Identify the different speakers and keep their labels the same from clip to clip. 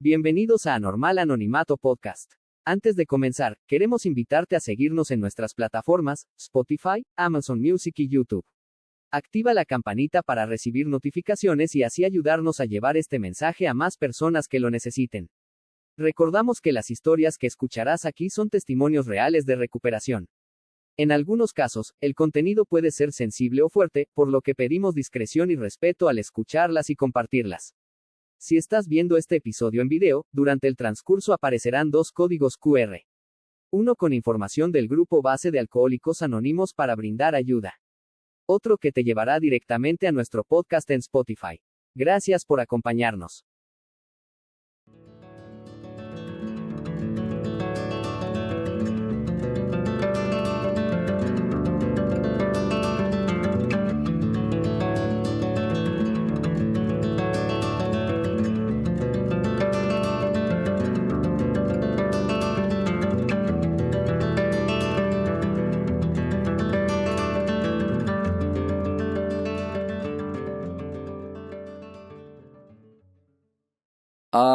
Speaker 1: Bienvenidos a Anormal Anonimato Podcast. Antes de comenzar, queremos invitarte a seguirnos en nuestras plataformas, Spotify, Amazon Music y YouTube. Activa la campanita para recibir notificaciones y así ayudarnos a llevar este mensaje a más personas que lo necesiten. Recordamos que las historias que escucharás aquí son testimonios reales de recuperación. En algunos casos, el contenido puede ser sensible o fuerte, por lo que pedimos discreción y respeto al escucharlas y compartirlas. Si estás viendo este episodio en video, durante el transcurso aparecerán dos códigos QR. Uno con información del grupo base de Alcohólicos Anónimos para brindar ayuda. Otro que te llevará directamente a nuestro podcast en Spotify. Gracias por acompañarnos.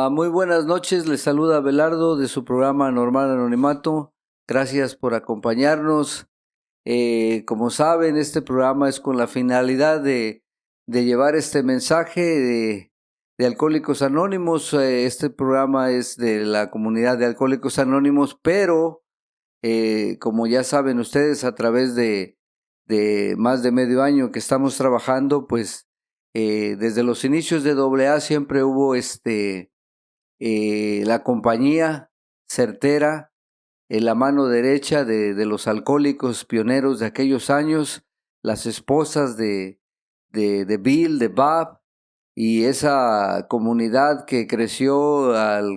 Speaker 2: Muy buenas noches, les saluda Abelardo de su programa Anormal Anonimato. Gracias por acompañarnos. Como saben, este programa es con la finalidad de llevar este mensaje de Alcohólicos Anónimos. Este programa es de la comunidad de Alcohólicos Anónimos, pero como ya saben ustedes, a través de más de medio año que estamos trabajando, pues desde los inicios de AA siempre hubo la compañía certera, la mano derecha de los alcohólicos pioneros de aquellos años, las esposas de Bill, de Bob, y esa comunidad que creció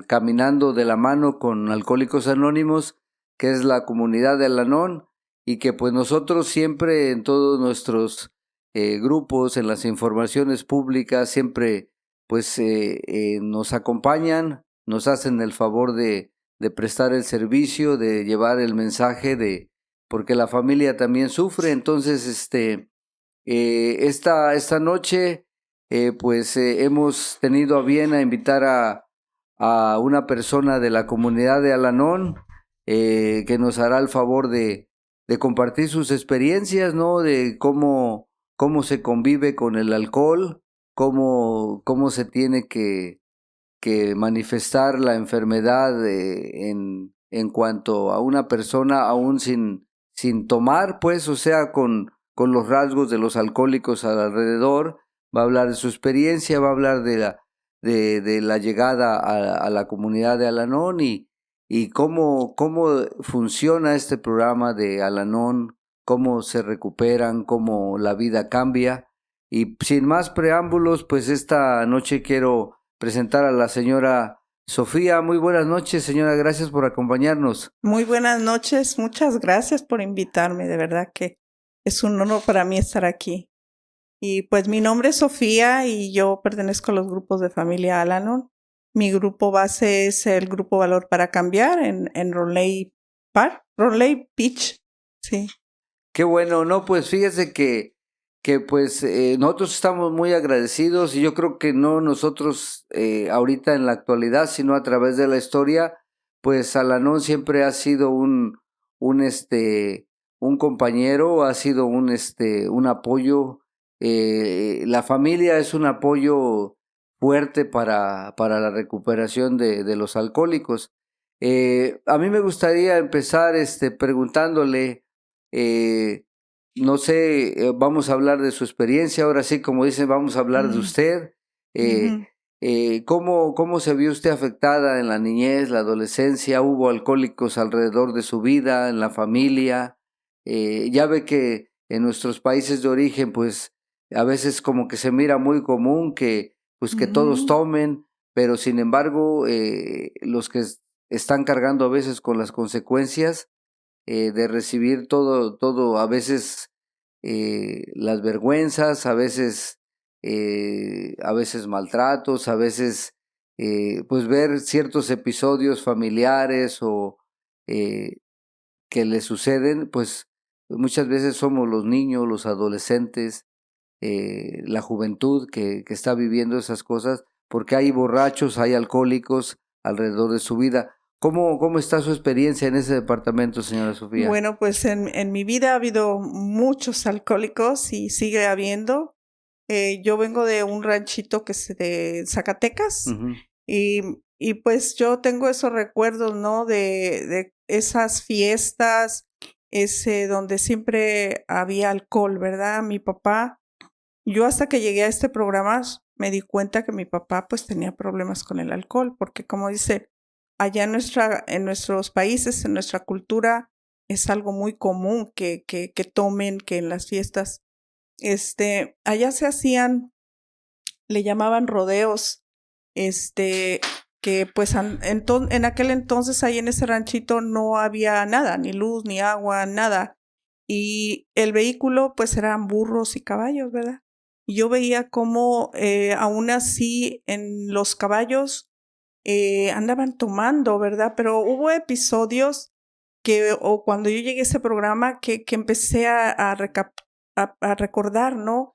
Speaker 2: caminando de la mano con Alcohólicos Anónimos, que es la comunidad de Al-Anon, y que pues nosotros siempre en todos nuestros grupos, en las informaciones públicas, siempre pues nos acompañan, nos hacen el favor de prestar el servicio, de llevar el mensaje, porque la familia también sufre. Entonces esta noche hemos tenido a bien a invitar a una persona de la comunidad de Al-Anon que nos hará el favor de compartir sus experiencias, ¿no? De cómo se convive con el alcohol, cómo se tiene que manifestar la enfermedad en cuanto a una persona aún sin tomar, pues, o sea, con los rasgos de los alcohólicos alrededor. Va a hablar de su experiencia, va a hablar de la llegada a la comunidad de Al-Anon y cómo funciona este programa de Al-Anon, cómo se recuperan, cómo la vida cambia. Y sin más preámbulos, pues esta noche quiero presentar a la señora Sofía. Muy buenas noches, señora, gracias por acompañarnos.
Speaker 3: Muy buenas noches, muchas gracias por invitarme, de verdad que es un honor para mí estar aquí. Y pues mi nombre es Sofía y yo pertenezco a los grupos de familia Al-Anon. Mi grupo base es el Grupo Valor para Cambiar en Raleigh Beach, sí.
Speaker 2: Qué bueno, no, pues fíjese que pues nosotros estamos muy agradecidos y yo creo que no nosotros ahorita en la actualidad, sino a través de la historia, pues Al-Anon siempre ha sido un compañero, ha sido un apoyo. La familia es un apoyo fuerte para la recuperación de los alcohólicos. A mí me gustaría empezar preguntándole, no sé, vamos a hablar de su experiencia, ahora sí, como dicen, vamos a hablar de usted. ¿Cómo se vio usted afectada en la niñez, la adolescencia? ¿Hubo alcohólicos alrededor de su vida, en la familia? Ya ve que en nuestros países de origen, pues a veces como que se mira muy común que todos tomen, pero sin embargo los que están cargando a veces con las consecuencias de recibir todo a veces las vergüenzas, a veces maltratos, a veces pues ver ciertos episodios familiares o que le suceden, pues muchas veces somos los niños, los adolescentes, la juventud que está viviendo esas cosas, porque hay borrachos, hay alcohólicos alrededor de su vida. ¿Cómo está su experiencia en ese departamento, señora Sofía?
Speaker 3: Bueno, pues en mi vida ha habido muchos alcohólicos y sigue habiendo. Yo vengo de un ranchito que es de Zacatecas.
Speaker 2: Ujú.
Speaker 3: Y pues yo tengo esos recuerdos, ¿no? De esas fiestas, donde siempre había alcohol, ¿verdad? Mi papá, yo hasta que llegué a este programa me di cuenta que mi papá pues tenía problemas con el alcohol, porque como dice, allá en nuestros países, en nuestra cultura, es algo muy común que tomen, que en las fiestas, allá se hacían, le llamaban rodeos, que pues en aquel entonces ahí en ese ranchito no había nada, ni luz, ni agua, nada. Y el vehículo pues eran burros y caballos, ¿verdad? Y yo veía cómo aún así en los caballos andaban tomando, ¿verdad? Pero hubo episodios o cuando yo llegué a ese programa que empecé a recordar, ¿no?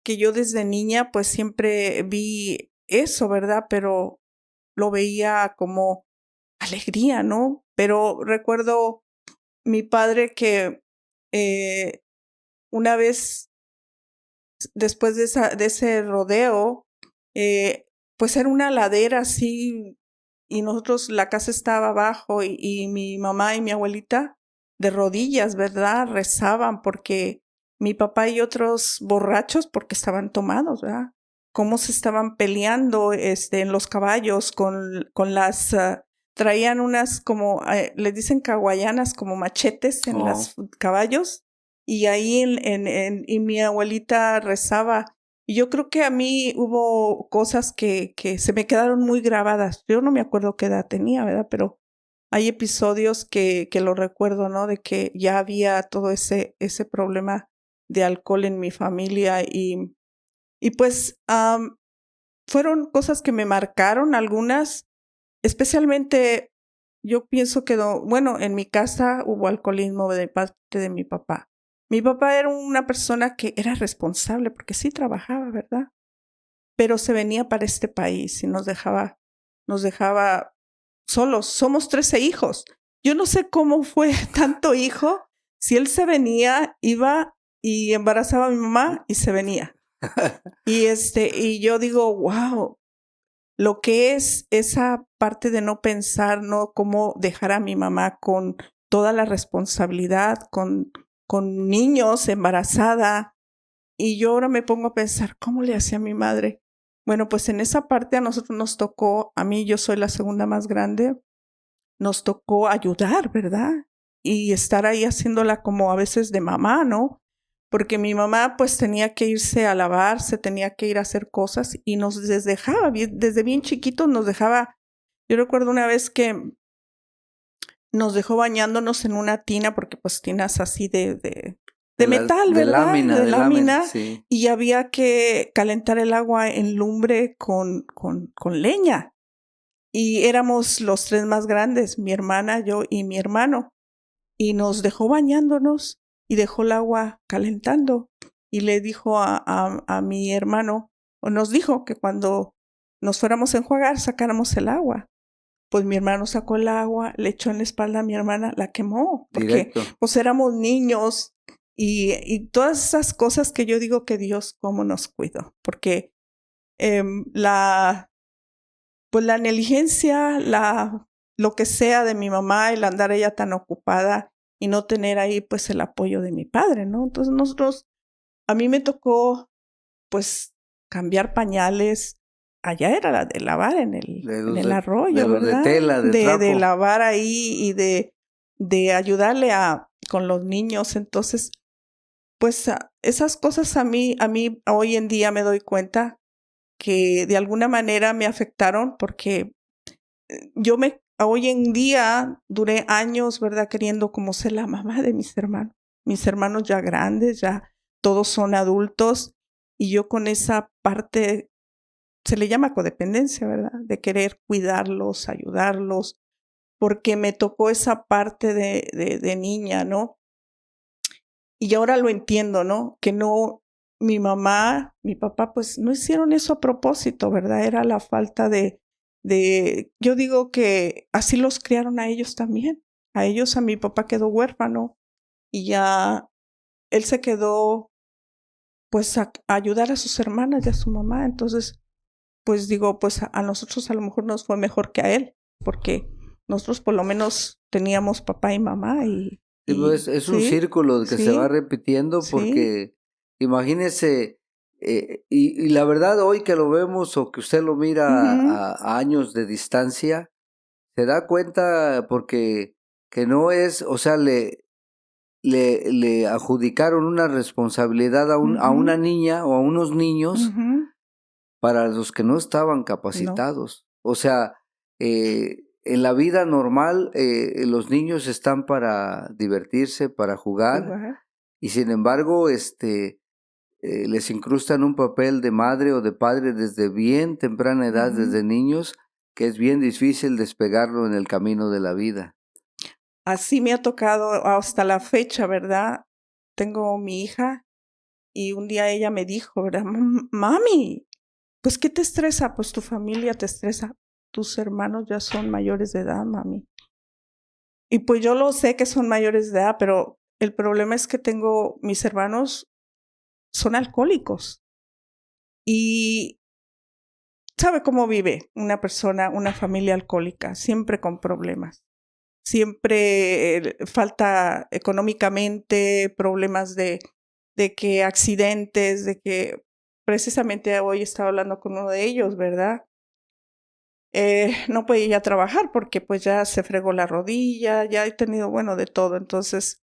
Speaker 3: Que yo desde niña pues siempre vi eso, ¿verdad? Pero lo veía como alegría, ¿no? Pero recuerdo mi padre que una vez después de ese rodeo, pues era una ladera así y nosotros, la casa estaba abajo y mi mamá y mi abuelita de rodillas, ¿verdad? Rezaban porque mi papá y otros borrachos porque estaban tomados, ¿verdad? Cómo se estaban peleando en los caballos con las traían unas como les dicen caguayanas como machetes en los caballos y ahí y mi abuelita rezaba. Y yo creo que a mí hubo cosas que se me quedaron muy grabadas. Yo no me acuerdo qué edad tenía, ¿verdad? Pero hay episodios que lo recuerdo, ¿no? De que ya había todo ese problema de alcohol en mi familia y pues fueron cosas que me marcaron, algunas, especialmente yo pienso que, bueno, en mi casa hubo alcoholismo de parte de mi papá. Mi papá era una persona que era responsable porque sí trabajaba, ¿verdad? Pero se venía para este país y nos dejaba solos. Somos 13 hijos. Yo no sé cómo fue tanto hijo. Si él se venía, iba y embarazaba a mi mamá y se venía. Y yo digo, wow, lo que es esa parte de no pensar, ¿no? Cómo dejar a mi mamá con toda la responsabilidad, con niños, embarazada. Y yo ahora me pongo a pensar, ¿cómo le hacía a mi madre? Bueno, pues en esa parte a nosotros nos tocó, a mí yo soy la segunda más grande, nos tocó ayudar, ¿verdad? Y estar ahí haciéndola como a veces de mamá, ¿no? Porque mi mamá pues tenía que irse a lavarse, tenía que ir a hacer cosas y nos dejaba, desde bien chiquitos nos dejaba. Yo recuerdo una vez que nos dejó bañándonos en una tina, porque pues tinas así de metal, ¿verdad? De lámina,
Speaker 2: sí.
Speaker 3: Y había que calentar el agua en lumbre con leña. Y éramos los 3 más grandes, mi hermana, yo y mi hermano. Y nos dejó bañándonos y dejó el agua calentando. Y le dijo a mi hermano, o nos dijo que cuando nos fuéramos a enjuagar, sacáramos el agua. Pues mi hermano sacó el agua, le echó en la espalda a mi hermana, la quemó. Porque
Speaker 2: Directo.
Speaker 3: pues éramos niños y todas esas cosas que yo digo que Dios cómo nos cuidó. Porque la negligencia, lo que sea de mi mamá, el andar ella tan ocupada y no tener ahí pues el apoyo de mi padre, ¿no? Entonces a mí me tocó pues cambiar pañales. Allá era la de lavar en el arroyo, ¿verdad?
Speaker 2: De tela, de trapo.
Speaker 3: De lavar ahí y de ayudarle con los niños. Entonces, pues esas cosas a mí hoy en día me doy cuenta que de alguna manera me afectaron porque hoy en día duré años, ¿verdad? Queriendo como ser la mamá de mis hermanos. Mis hermanos ya grandes, ya todos son adultos y yo con esa parte, se le llama codependencia, ¿verdad? De querer cuidarlos, ayudarlos, porque me tocó esa parte de niña, ¿no? Y ahora lo entiendo, ¿no? Que no, mi mamá, mi papá, pues no hicieron eso a propósito, ¿verdad? Era la falta yo digo que así los criaron a ellos también. A mi papá quedó huérfano y ya él se quedó pues a ayudar a sus hermanas y a su mamá. Entonces, pues digo, pues a nosotros a lo mejor nos fue mejor que a él, porque nosotros por lo menos teníamos papá y mamá
Speaker 2: Sí, pues es un
Speaker 3: sí,
Speaker 2: círculo que se va
Speaker 3: sí,
Speaker 2: repitiendo
Speaker 3: sí,
Speaker 2: porque imagínese, y la verdad hoy que lo vemos o que usted lo mira
Speaker 3: ujú,
Speaker 2: a años de distancia, se da cuenta porque que no es, o sea, le adjudicaron una responsabilidad a una
Speaker 3: ujú,
Speaker 2: niña o a unos niños
Speaker 3: ujú,
Speaker 2: para los que no estaban
Speaker 3: no,
Speaker 2: capacitados. O sea, en la vida normal los niños están para divertirse, para jugar,
Speaker 3: jugar,
Speaker 2: y sin embargo, les incrustan un papel de madre o de padre desde bien temprana edad,
Speaker 3: ujú.
Speaker 2: desde niños, que es bien difícil despegarlo en el camino de la vida.
Speaker 3: Así me ha tocado hasta la fecha, ¿verdad? Tengo mi hija y un día ella me dijo, ¿verdad? Mami, pues ¿qué te estresa? Pues tu familia te estresa. Tus hermanos ya son mayores de edad, mami. Y pues yo lo sé que son mayores de edad, pero el problema es que mis hermanos son alcohólicos. Y ¿sabe cómo vive una persona, una familia alcohólica? Siempre con problemas. Siempre falta económicamente, problemas de que accidentes, de que precisamente hoy estaba hablando con uno de ellos, ¿verdad? No puede ir a trabajar porque pues ya se fregó la rodilla, ya he tenido, bueno, de todo. Entonces,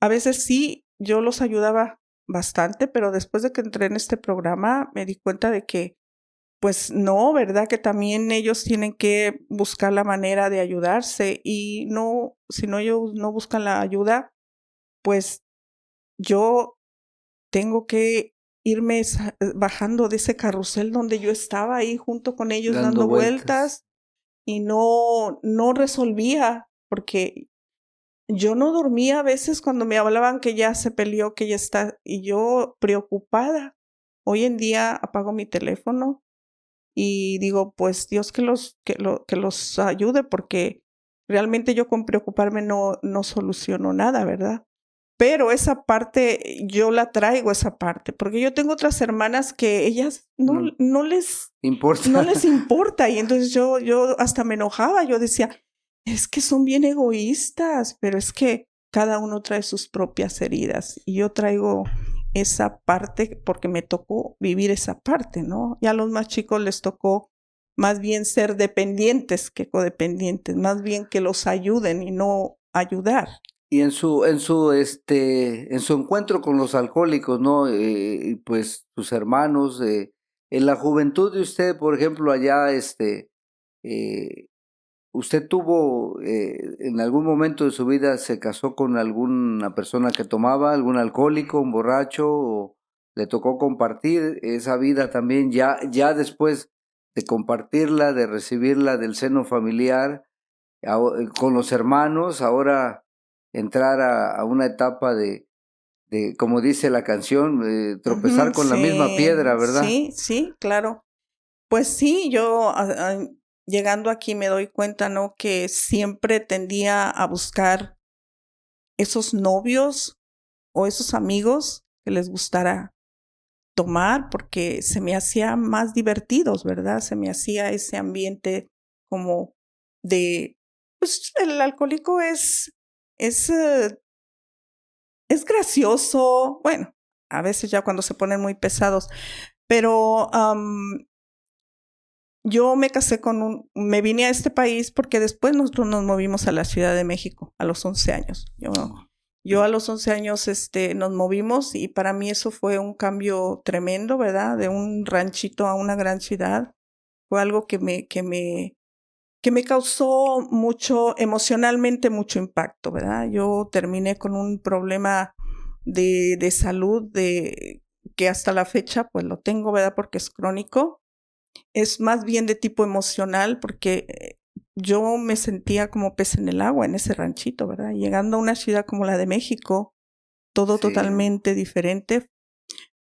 Speaker 3: a veces sí, yo los ayudaba bastante, pero después de que entré en este programa me di cuenta de que pues no, ¿verdad? Que también ellos tienen que buscar la manera de ayudarse y no, si no ellos no buscan la ayuda, pues yo tengo que irme bajando de ese carrusel donde yo estaba ahí junto con ellos
Speaker 2: Dando
Speaker 3: dando
Speaker 2: vueltas.
Speaker 3: vueltas y no resolvía porque yo no dormía a veces cuando me hablaban que ya se peleó, que ya está, y yo preocupada. Hoy en día apago mi teléfono y digo, pues Dios que los ayude, porque realmente yo con preocuparme no soluciono nada, ¿verdad? Pero esa parte, yo la traigo esa parte, porque yo tengo otras hermanas que ellas
Speaker 2: No
Speaker 3: no les
Speaker 2: importa.
Speaker 3: importa, y entonces yo hasta me enojaba, yo decía, es que son bien egoístas, pero es que cada uno trae sus propias heridas, y yo traigo esa parte porque me tocó vivir esa parte, ¿no? Y a los más chicos les tocó más bien ser dependientes que codependientes, más bien que los ayuden y no ayudar.
Speaker 2: Y en su encuentro con los alcohólicos, ¿no? Pues sus hermanos, en la juventud de usted, por ejemplo, allá, eh, ¿usted tuvo, en algún momento de su vida, se casó con alguna persona que tomaba, algún alcohólico, un borracho, o le tocó compartir esa vida también, ya después de compartirla, de recibirla del seno familiar, con los hermanos, ahora entrar a una etapa como dice la canción, tropezar
Speaker 3: Ujú,
Speaker 2: con la misma piedra,
Speaker 3: sí,
Speaker 2: ¿verdad?
Speaker 3: sí, sí, claro. Pues sí, yo llegando aquí me doy cuenta, ¿no? Que siempre tendía a buscar esos novios o esos amigos que les gustara tomar porque se me hacía más divertidos, ¿verdad? Se me hacía ese ambiente como pues el alcohólico es, eh, es gracioso, bueno, a veces ya cuando se ponen muy pesados, pero yo me casé me vine a este país porque después nosotros nos movimos a la Ciudad de México a los 11 años. Yo a los 11 años nos movimos y para mí eso fue un cambio tremendo, ¿verdad? De un ranchito a una gran ciudad. Fue algo que me causó emocionalmente mucho impacto, ¿verdad? Yo terminé con un problema de salud que hasta la fecha pues lo tengo, ¿verdad? Porque es crónico. Es más bien de tipo emocional porque yo me sentía como pez en el agua en ese ranchito, ¿verdad? Llegando a una ciudad como la de México, todo
Speaker 2: Sí.
Speaker 3: totalmente diferente.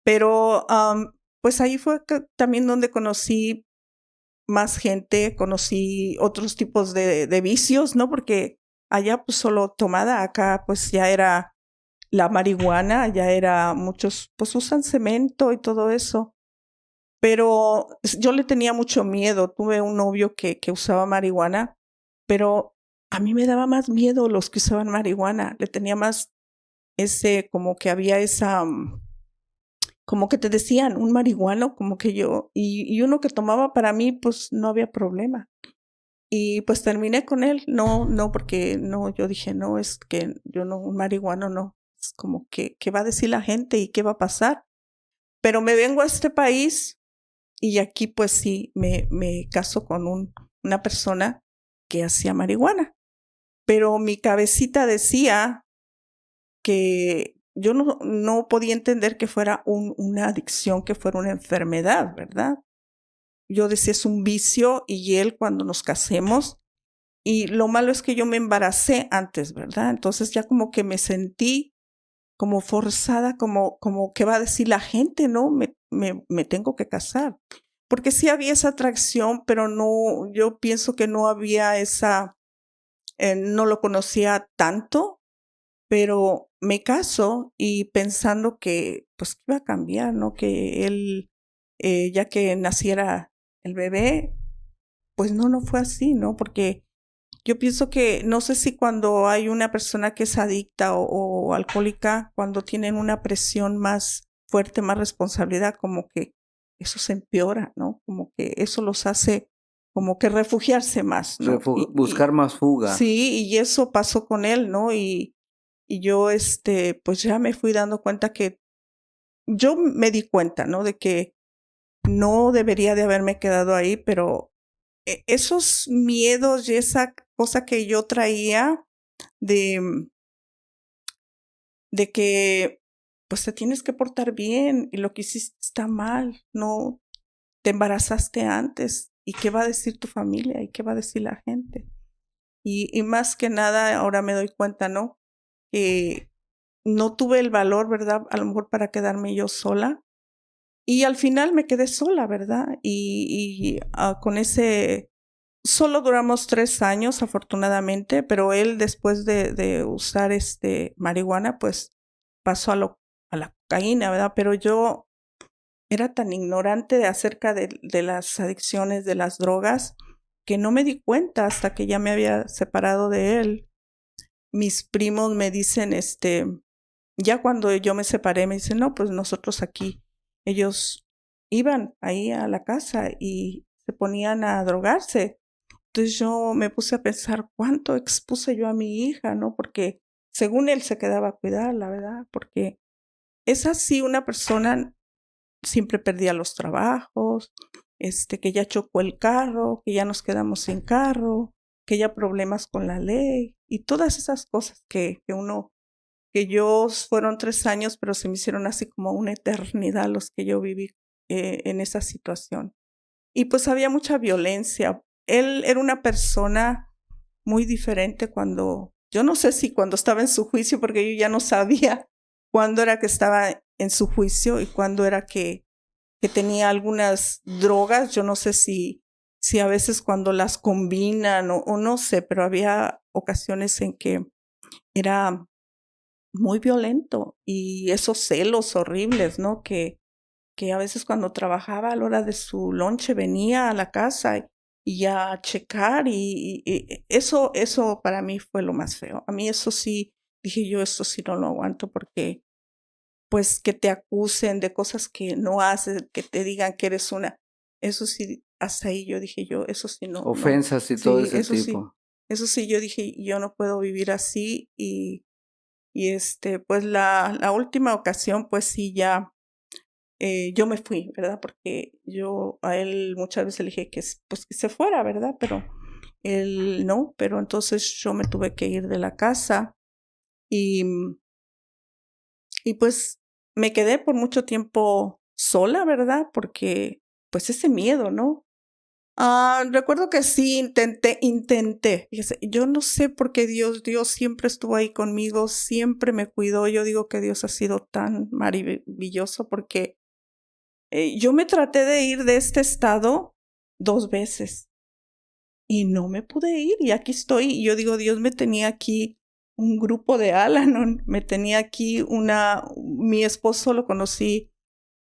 Speaker 3: Pero pues ahí fue también donde conocí más gente, conocí otros tipos de vicios, ¿no? Porque allá pues solo tomada, acá pues ya era la marihuana, ya era muchos, pues usan cemento y todo eso. Pero yo le tenía mucho miedo. Tuve un novio que usaba marihuana, pero a mí me daba más miedo los que usaban marihuana. Le tenía más como que había esa, como que te decían, un marihuano, como que yo, y uno que tomaba para mí, pues no había problema. Y pues terminé con él. No, porque no, yo dije, no, es que yo no, un marihuano no. Es como que, ¿qué va a decir la gente y qué va a pasar? Pero me vengo a este país y aquí pues sí, me caso con una persona que hacía marihuana. Pero mi cabecita decía que yo no podía entender que fuera una adicción, que fuera una enfermedad, ¿verdad? Yo decía, es un vicio, y él cuando nos casemos, y lo malo es que yo me embaracé antes, ¿verdad? Entonces ya como que me sentí como forzada, como que va a decir la gente, ¿no? Me tengo que casar. Porque sí había esa atracción, pero no, yo pienso que no había no lo conocía tanto, pero me caso y pensando que pues iba a cambiar, ¿no? Que él, ya que naciera el bebé, pues no fue así, ¿no? Porque yo pienso que no sé si cuando hay una persona que es adicta o alcohólica, cuando tienen una presión más fuerte, más responsabilidad, como que eso se empeora, ¿no? Como que eso los hace como que refugiarse más, ¿no?
Speaker 2: Buscar más fuga.
Speaker 3: Sí, y eso pasó con él, ¿no? Y yo, pues ya me fui dando cuenta que yo me di cuenta, ¿no? De que no debería de haberme quedado ahí, pero esos miedos y esa cosa que yo traía de que pues te tienes que portar bien y lo que hiciste está mal, no te embarazaste antes, y qué va a decir tu familia y qué va a decir la gente. Y más que nada ahora me doy cuenta, ¿no? Que no tuve el valor, ¿verdad? A lo mejor para quedarme yo sola. Y al final me quedé sola, ¿verdad? Y con ese, solo duramos 3 años, afortunadamente, pero él después de usar marihuana, pues pasó a la cocaína, ¿verdad? Pero yo era tan ignorante acerca de las adicciones, de las drogas, que no me di cuenta hasta que ya me había separado de él. Mis primos me dicen, ya cuando yo me separé, me dicen, no, pues nosotros aquí, ellos iban ahí a la casa y se ponían a drogarse. Entonces yo me puse a pensar cuánto expuse yo a mi hija, ¿no? Porque según él se quedaba a cuidarla, ¿verdad? Porque es así, una persona siempre perdía los trabajos, que ya chocó el carro, que ya nos quedamos sin carro, que ya problemas con la ley y todas esas cosas que yo fueron 3 años, pero se me hicieron así como una eternidad los que yo viví en esa situación. Y pues había mucha violencia. Él era una persona muy diferente yo no sé si cuando estaba en su juicio, porque yo ya no sabía cuándo era que estaba en su juicio y cuándo era que tenía algunas drogas. Yo no sé si a veces cuando las combinan o no sé, pero había ocasiones en que era muy violento, y esos celos horribles, ¿no? Que a veces cuando trabajaba a la hora de su lonche venía a la casa y a checar, y eso para mí fue lo más feo. A mí eso sí, dije yo, eso sí no lo aguanto, porque pues que te acusen de cosas que no haces, que te digan que eres eso sí, hasta ahí yo dije yo, eso sí no.
Speaker 2: Ofensas y
Speaker 3: sí,
Speaker 2: todo ese
Speaker 3: eso
Speaker 2: tipo.
Speaker 3: Sí, eso sí, yo dije, yo no puedo vivir así. Y pues la última ocasión, pues sí, ya yo me fui, ¿verdad? Porque yo a él muchas veces le dije pues que se fuera, ¿verdad? Pero él no, pero entonces yo me tuve que ir de la casa, y pues me quedé por mucho tiempo sola, ¿verdad? Porque pues ese miedo, ¿no? Recuerdo que sí, intenté. Fíjese, yo no sé por qué Dios siempre estuvo ahí conmigo, siempre me cuidó. Yo digo que Dios ha sido tan maravilloso, porque yo me traté de ir de este estado 2 veces y no me pude ir y aquí estoy. Y yo digo, Dios me tenía aquí un grupo de Al-Anon, me tenía aquí mi esposo lo conocí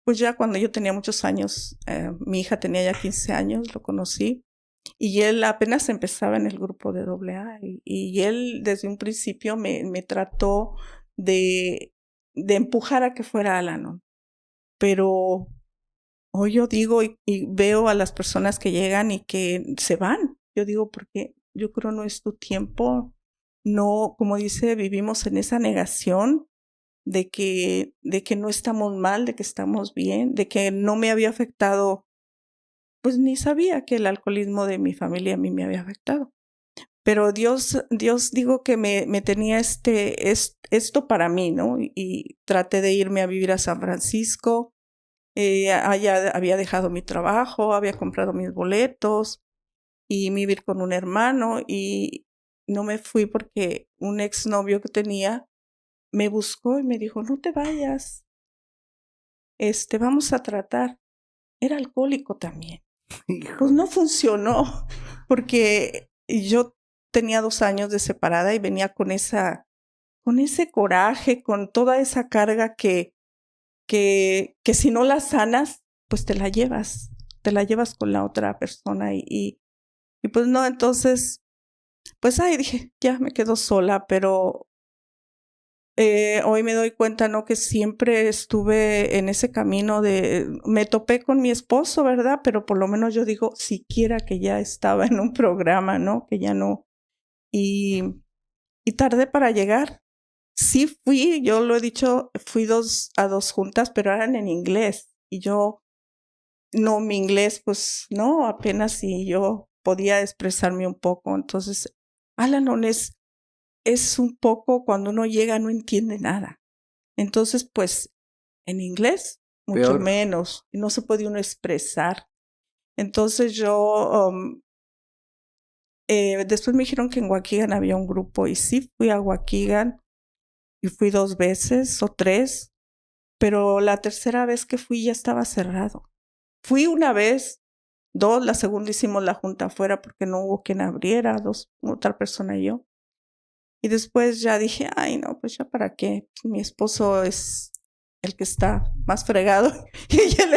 Speaker 3: pues ya cuando yo tenía muchos años, mi hija tenía ya 15 años, lo conocí. Y él apenas empezaba en el grupo de AA y él desde un principio me trató de empujar a que fuera Al-Anon. Pero hoy yo digo y veo a las personas que llegan y que se van. Yo digo, porque yo creo no es tu tiempo. No, como dice, vivimos en esa negación de que no estamos mal, de que estamos bien, de que no me había afectado. Pues ni sabía que el alcoholismo de mi familia a mí me había afectado. Pero Dios digo que me tenía esto para mí, ¿no? Y traté de irme a vivir a San Francisco. Allá había dejado mi trabajo, había comprado mis boletos y me vivir con un hermano y no me fui porque un exnovio que tenía me buscó y me dijo, no te vayas, vamos a tratar. Era alcohólico también. Pues no funcionó, porque yo tenía 2 años de separada y venía con ese coraje, con toda esa carga que si no la sanas, pues te la llevas con la otra persona y pues no, entonces, pues ahí dije, ya me quedo sola, pero hoy me doy cuenta, ¿no? Que siempre estuve en ese camino me topé con mi esposo, ¿verdad? Pero por lo menos yo digo, siquiera que ya estaba en un programa, ¿no? Que ya no. Y tardé para llegar. Sí fui, yo lo he dicho, fui a 2 juntas, pero eran en inglés. Y yo, no, mi inglés, pues no, apenas si yo podía expresarme un poco. Entonces, Al-Anon es un poco cuando uno llega no entiende nada. Entonces, pues, en inglés, mucho
Speaker 2: Peor.
Speaker 3: menos. No se puede uno expresar. Entonces yo, después me dijeron que en Waukegan había un grupo y sí fui a Waukegan y fui 2 veces o 3, pero la tercera vez que fui ya estaba cerrado. Fui una vez, 2, la segunda hicimos la junta afuera porque no hubo quien abriera, otra persona y yo. Y después ya dije, ay no, pues ya para qué, mi esposo es el que está más fregado y él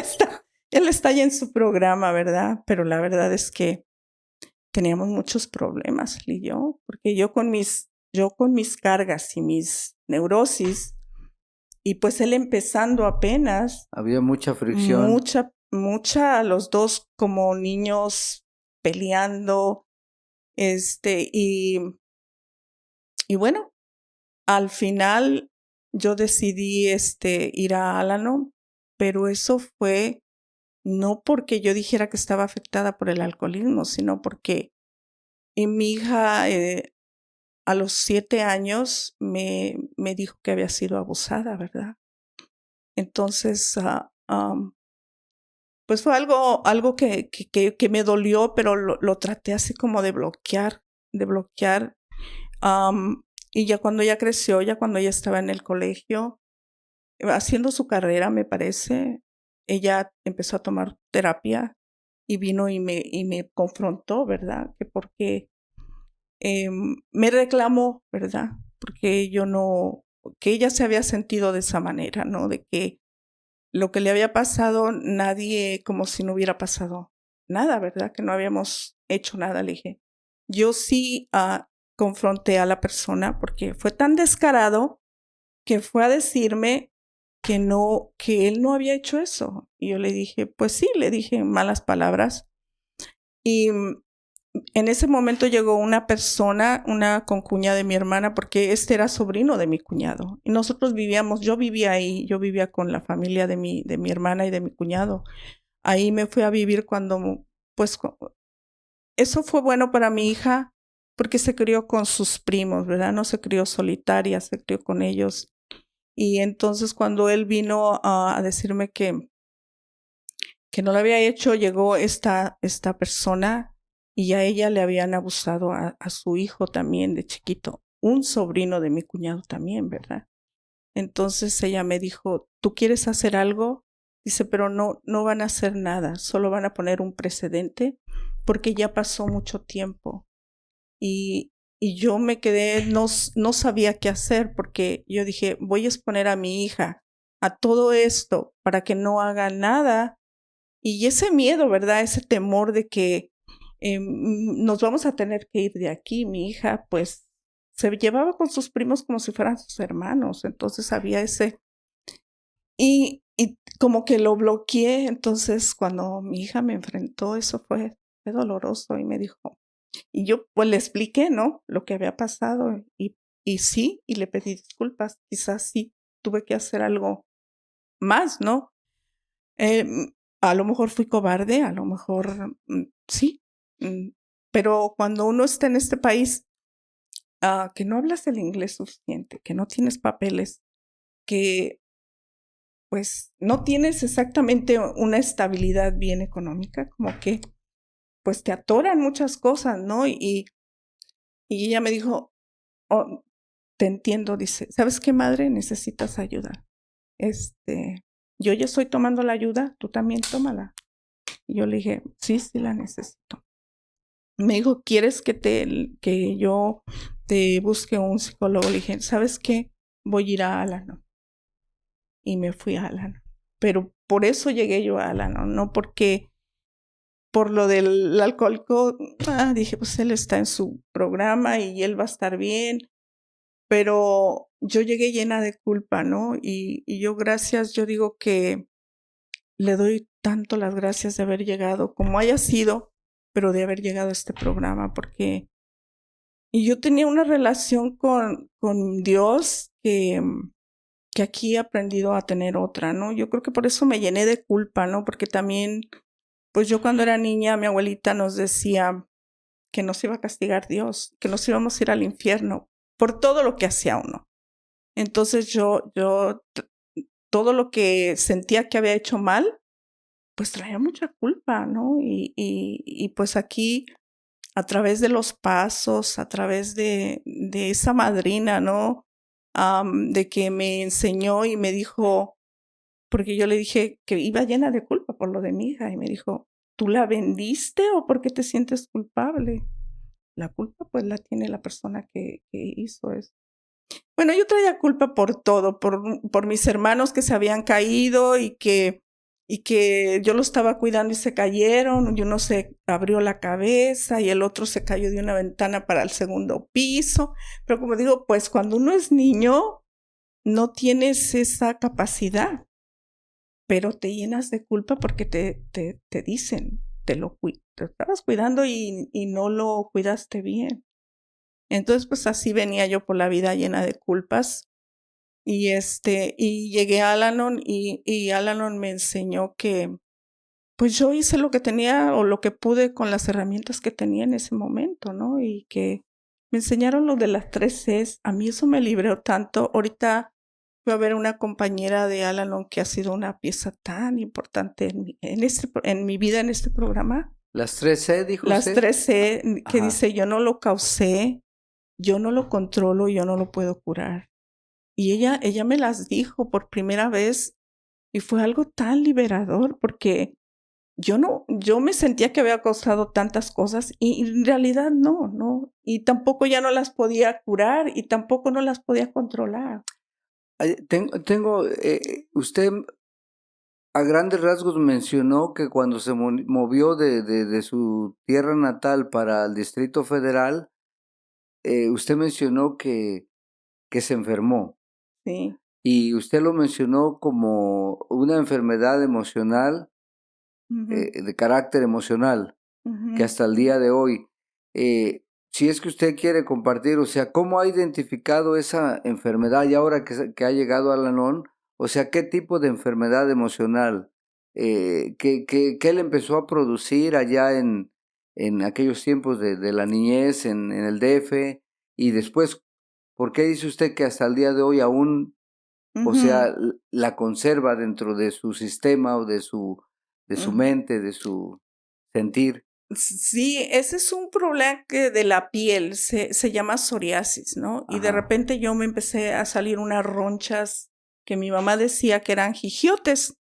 Speaker 3: está ya en su programa, ¿verdad? Pero la verdad es que teníamos muchos problemas, él y yo, porque yo con mis cargas y mis neurosis, y pues él empezando apenas.
Speaker 2: Había mucha fricción.
Speaker 3: Mucha, los dos como niños peleando, y bueno, al final yo decidí ir a Al-Anon, pero eso fue no porque yo dijera que estaba afectada por el alcoholismo, sino porque mi hija a los 7 años me dijo que había sido abusada, ¿verdad? Entonces, pues fue algo que me dolió, pero lo traté así como de bloquear. Y ya cuando ella creció, ya cuando ella estaba en el colegio, haciendo su carrera, me parece, ella empezó a tomar terapia y vino y me confrontó, ¿verdad? Que porque me reclamó, ¿verdad? Porque que ella se había sentido de esa manera, ¿no? De que lo que le había pasado, nadie, como si no hubiera pasado nada, ¿verdad? Que no habíamos hecho nada, le dije. Yo sí confronté a la persona porque fue tan descarado que fue a decirme que él no había hecho eso. Y yo le dije, pues sí, le dije en malas palabras. Y en ese momento llegó una persona, una concuña de mi hermana, porque era sobrino de mi cuñado. Y nosotros yo vivía ahí, yo vivía con la familia de mi hermana y de mi cuñado. Ahí me fui a vivir cuando, pues, eso fue bueno para mi hija, porque se crió con sus primos, ¿verdad? No se crió solitaria, se crió con ellos. Y entonces cuando él vino a decirme que no lo había hecho, llegó esta persona y a ella le habían abusado a su hijo también de chiquito, un sobrino de mi cuñado también, ¿verdad? Entonces ella me dijo, ¿tú quieres hacer algo? Dice, pero no van a hacer nada, solo van a poner un precedente porque ya pasó mucho tiempo. Y yo me quedé, no sabía qué hacer porque yo dije, voy a exponer a mi hija a todo esto para que no haga nada. Y ese miedo, ¿verdad? Ese temor de que nos vamos a tener que ir de aquí. Mi hija, pues, se llevaba con sus primos como si fueran sus hermanos. Entonces había ese... Y como que lo bloqueé. Entonces, cuando mi hija me enfrentó, eso fue doloroso y me dijo... Y yo pues le expliqué, ¿no? Lo que había pasado y sí, y le pedí disculpas. Quizás sí tuve que hacer algo más, ¿no? A lo mejor fui cobarde, a lo mejor sí. Pero cuando uno está en este país, que no hablas el inglés suficiente, que no tienes papeles, que pues no tienes exactamente una estabilidad bien económica, como que pues te atoran muchas cosas, ¿no? Y ella me dijo, oh, te entiendo, dice, ¿sabes qué, madre? Necesitas ayuda. Yo ya estoy tomando la ayuda, tú también tómala. Y yo le dije, sí, la necesito. Me dijo, ¿quieres que yo te busque un psicólogo? Le dije, ¿sabes qué? Voy a ir a Al-Anon. Y me fui a Al-Anon. Pero por eso llegué yo a Al-Anon, no porque por lo del alcohólico, dije, pues él está en su programa y él va a estar bien. Pero yo llegué llena de culpa, ¿no? Y yo yo digo que le doy tanto las gracias de haber llegado, como haya sido, pero de haber llegado a este programa, porque yo tenía una relación con Dios que aquí he aprendido a tener otra, ¿no? Yo creo que por eso me llené de culpa, ¿no? Porque también, pues yo cuando era niña, mi abuelita nos decía que nos iba a castigar Dios, que nos íbamos a ir al infierno por todo lo que hacía uno. Entonces yo todo lo que sentía que había hecho mal, pues traía mucha culpa, ¿no? Y pues aquí, a través de los pasos, a través de esa madrina, ¿no? De que me enseñó y me dijo, porque yo le dije que iba llena de culpa por lo de mi hija, y me dijo, ¿tú la vendiste o por qué te sientes culpable? La culpa pues la tiene la persona que hizo eso. Bueno, yo traía culpa por todo, por mis hermanos que se habían caído y que yo lo estaba cuidando y se cayeron, y uno se abrió la cabeza y el otro se cayó de una ventana para el segundo piso. Pero como digo, pues cuando uno es niño, no tienes esa capacidad, pero te llenas de culpa porque te dicen, te estabas cuidando y no lo cuidaste bien. Entonces, pues así venía yo por la vida llena de culpas. Y llegué a Al-Anon y Al-Anon me enseñó que pues yo hice lo que tenía o lo que pude con las herramientas que tenía en ese momento, ¿no? Y que me enseñaron lo de las 3 Cs. A mí eso me liberó tanto. Ahorita fui a ver una compañera de Al-Anon que ha sido una pieza tan importante en mi vida en este programa.
Speaker 2: Las 3C, dijo
Speaker 3: Las
Speaker 2: usted.
Speaker 3: 3C, que
Speaker 2: Ajá.
Speaker 3: dice, yo no lo causé, yo no lo controlo, yo no lo puedo curar. Y ella me las dijo por primera vez y fue algo tan liberador porque yo me sentía que había causado tantas cosas y en realidad no. Y tampoco ya no las podía curar y tampoco no las podía controlar.
Speaker 2: Usted a grandes rasgos mencionó que cuando se movió de su tierra natal para el Distrito Federal, usted mencionó que se enfermó.
Speaker 3: Sí.
Speaker 2: Y usted lo mencionó como una enfermedad emocional, de carácter emocional, que hasta el día de hoy, si es que usted quiere compartir, o sea, ¿cómo ha identificado esa enfermedad y ahora que ha llegado a Al-Anon? O sea, ¿qué tipo de enfermedad emocional, qué le empezó a producir allá en aquellos tiempos de la niñez, en el DF? Y después, ¿por qué dice usted que hasta el día de hoy aún, o sea, la conserva dentro de su sistema o de su mente, de su sentir?
Speaker 3: Sí, ese es un problema de la piel, se llama psoriasis, ¿no? Y de
Speaker 2: Ajá.
Speaker 3: repente yo me empecé a salir unas ronchas que mi mamá decía que eran jijiotes.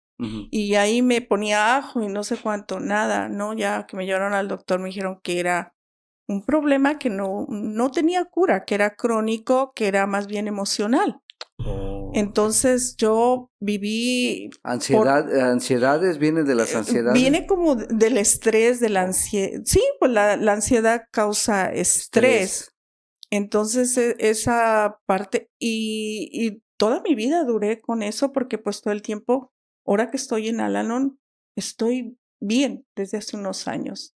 Speaker 3: Y ahí me ponía ajo y no sé cuánto, nada, ¿no? Ya que me llevaron al doctor me dijeron que era un problema que no tenía cura, que era crónico, que era más bien emocional. Entonces yo viví...
Speaker 2: Ansiedades vienen de las ansiedades.
Speaker 3: Viene como del estrés, de la ansiedad. Sí, pues la ansiedad causa estrés. Entonces esa parte, y toda mi vida duré con eso porque pues todo el tiempo, ahora que estoy en Al-Anon, estoy bien desde hace unos años.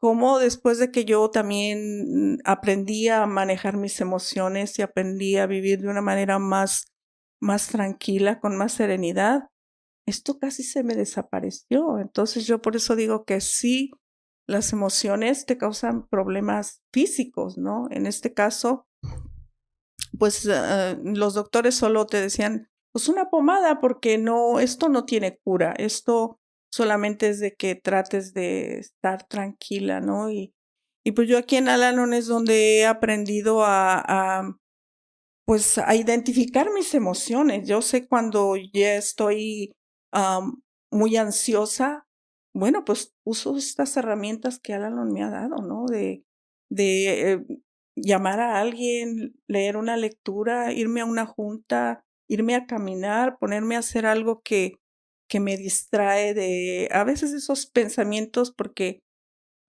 Speaker 3: Como después de que yo también aprendí a manejar mis emociones y aprendí a vivir de una manera más tranquila, con más serenidad, esto casi se me desapareció. Entonces yo por eso digo que sí, las emociones te causan problemas físicos, ¿no? En este caso, pues los doctores solo te decían, pues una pomada, porque esto no tiene cura, esto solamente es de que trates de estar tranquila, ¿no? Y pues yo aquí en Al-Anon es donde he aprendido pues a identificar mis emociones. Yo sé cuando ya estoy muy ansiosa, bueno, pues uso estas herramientas que Al-Anon me ha dado, ¿no? De llamar a alguien, leer una lectura, irme a una junta, irme a caminar, ponerme a hacer algo que me distrae de a veces esos pensamientos, porque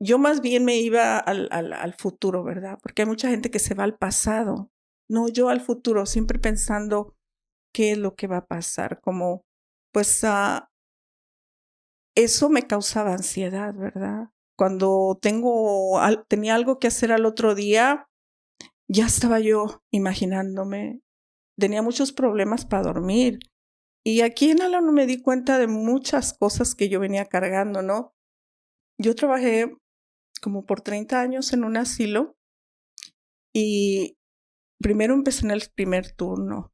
Speaker 3: yo más bien me iba al futuro, ¿verdad? Porque hay mucha gente que se va al pasado. No, yo al futuro, siempre pensando qué es lo que va a pasar, como pues eso me causaba ansiedad, ¿verdad? Cuando tenía algo que hacer al otro día, ya estaba yo imaginándome, tenía muchos problemas para dormir. Y aquí en Al-Anon me di cuenta de muchas cosas que yo venía cargando, ¿no? Yo trabajé como por 30 años en un asilo y primero empecé en el primer turno,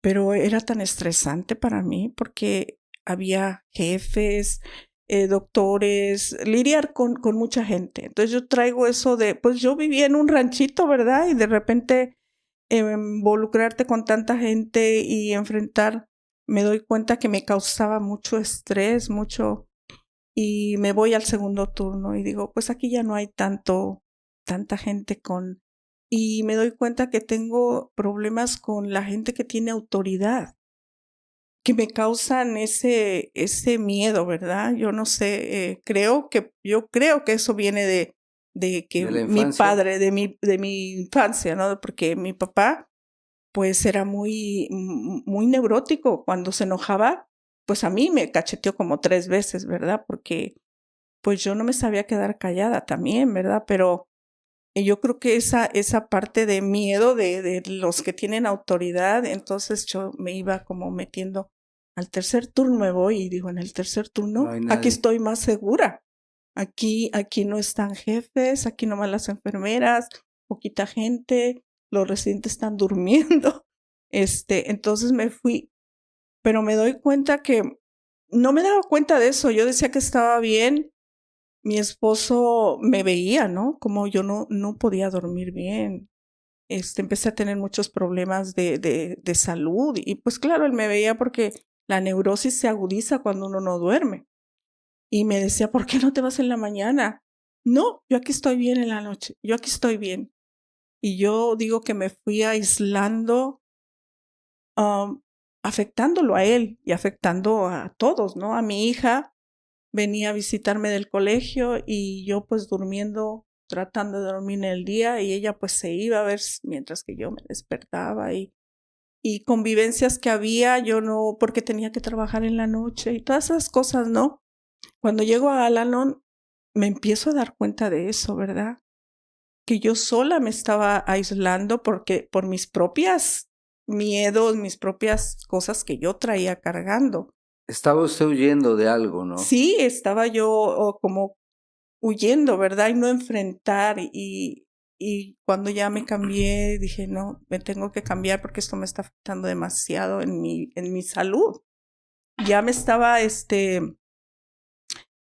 Speaker 3: pero era tan estresante para mí porque había jefes, doctores, lidiar con mucha gente. Entonces yo traigo eso de, pues yo vivía en un ranchito, ¿verdad? Y de repente involucrarte con tanta gente y enfrentar, me doy cuenta que me causaba mucho estrés, y me voy al segundo turno y digo, pues aquí ya no hay tanta gente y me doy cuenta que tengo problemas con la gente que tiene autoridad, que me causan ese miedo, ¿verdad? Yo no sé, yo creo que eso viene de que
Speaker 2: ¿De la
Speaker 3: mi
Speaker 2: infancia?
Speaker 3: padre, de mi infancia, ¿no? Porque mi papá, pues era muy neurótico. Cuando se enojaba, pues a mí me cacheteó como 3 veces, ¿verdad? Porque pues yo no me sabía quedar callada también, ¿verdad? Pero yo creo que esa parte de miedo de los que tienen autoridad, entonces yo me iba como metiendo al tercer turno, me voy y digo, en el tercer turno,
Speaker 2: No hay
Speaker 3: aquí
Speaker 2: nadie.
Speaker 3: estoy más segura. Aquí no están jefes, aquí nomás las enfermeras, poquita gente, los residentes están durmiendo. Entonces me fui, pero me doy cuenta que no me daba cuenta de eso. Yo decía que estaba bien. Mi esposo me veía, ¿no? Como yo no podía dormir bien. Empecé a tener muchos problemas de salud y pues claro, él me veía porque la neurosis se agudiza cuando uno no duerme. Y me decía, ¿por qué no te vas en la mañana? No, yo aquí estoy bien en la noche, yo aquí estoy bien. Y yo digo que me fui aislando, afectándolo a él y afectando a todos, ¿no? A mi hija venía a visitarme del colegio y yo pues durmiendo, tratando de dormir en el día, y ella pues se iba a ver mientras que yo me despertaba, y convivencias que había, yo no, porque tenía que trabajar en la noche y todas esas cosas, ¿no? Cuando llego a Al-Anon me empiezo a dar cuenta de eso, ¿verdad? Que yo sola me estaba aislando porque por mis propias miedos, mis propias cosas que yo traía cargando.
Speaker 2: Estaba usted huyendo de algo, ¿no?
Speaker 3: Sí, estaba yo como huyendo, ¿verdad? Y no enfrentar. Y cuando ya me cambié, dije, no, me tengo que cambiar porque esto me está afectando demasiado en mi salud. Ya me estaba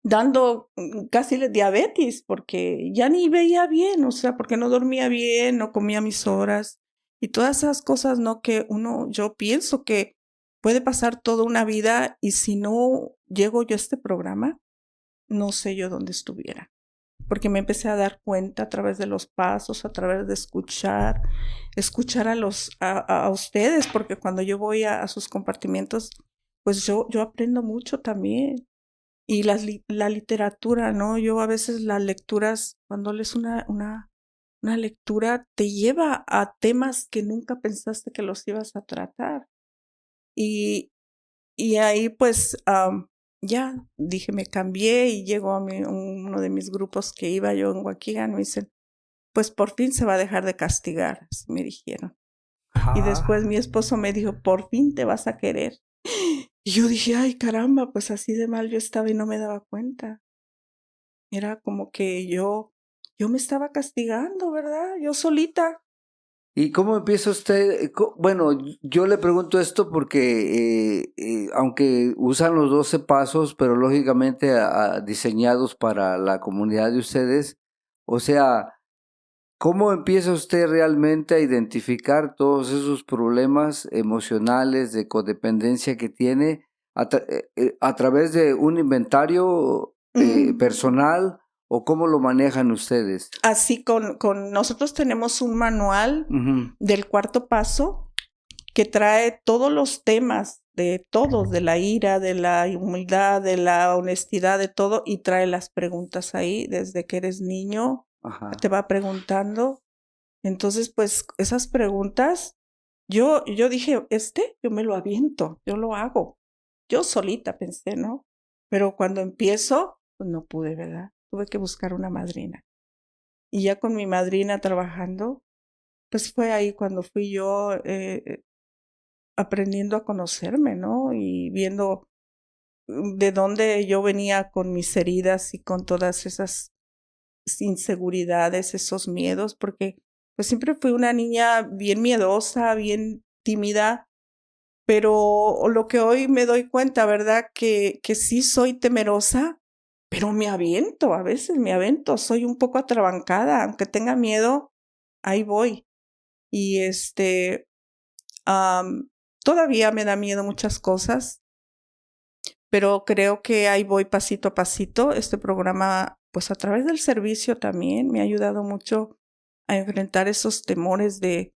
Speaker 3: dando casi diabetes porque ya ni veía bien, o sea, porque no dormía bien, no comía mis horas y todas esas cosas, ¿no? Que yo pienso que puede pasar toda una vida y si no llego yo a este programa, no sé yo dónde estuviera. Porque me empecé a dar cuenta a través de los pasos, a través de escuchar a ustedes, porque cuando yo voy a sus compartimientos, pues yo aprendo mucho también. Y la literatura, ¿no? Yo a veces las lecturas, cuando lees una lectura, te lleva a temas que nunca pensaste que los ibas a tratar. Y, y ahí pues ya dije, me cambié y llegó a uno de mis grupos que iba yo en Waukegan, me dicen, pues por fin se va a dejar de castigar, así me dijeron. Y después mi esposo me dijo, por fin te vas a querer. Y yo dije, ay caramba, pues así de mal yo estaba y no me daba cuenta. Era como que yo me estaba castigando, ¿verdad? Yo solita.
Speaker 2: ¿Y cómo empieza usted? Bueno, yo le pregunto esto porque aunque usan los 12 pasos, pero lógicamente diseñados para la comunidad de ustedes, o sea, ¿cómo empieza usted realmente a identificar todos esos problemas emocionales de codependencia que tiene a través de un inventario personal o cómo lo manejan ustedes?
Speaker 3: Así con nosotros tenemos un manual del cuarto paso que trae todos los temas de todos, de la ira, de la humildad, de la honestidad, de todo, y trae las preguntas ahí desde que eres niño.
Speaker 2: Ajá.
Speaker 3: Te va preguntando. Entonces, pues esas preguntas, yo dije, yo me lo aviento, yo lo hago. Yo solita pensé, ¿no? Pero cuando empiezo, pues no pude, ¿verdad? Tuve que buscar una madrina. Y ya con mi madrina trabajando, pues fue ahí cuando fui yo aprendiendo a conocerme, ¿no? Y viendo de dónde yo venía con mis heridas y con todas esas inseguridades, esos miedos, porque pues siempre fui una niña bien miedosa, bien tímida, pero lo que hoy me doy cuenta, ¿verdad? Que sí soy temerosa, pero me aviento, a veces me aviento, soy un poco atrabancada, aunque tenga miedo, ahí voy. Y todavía me da miedo muchas cosas, pero creo que ahí voy pasito a pasito. Este programa, pues a través del servicio también me ha ayudado mucho a enfrentar esos temores de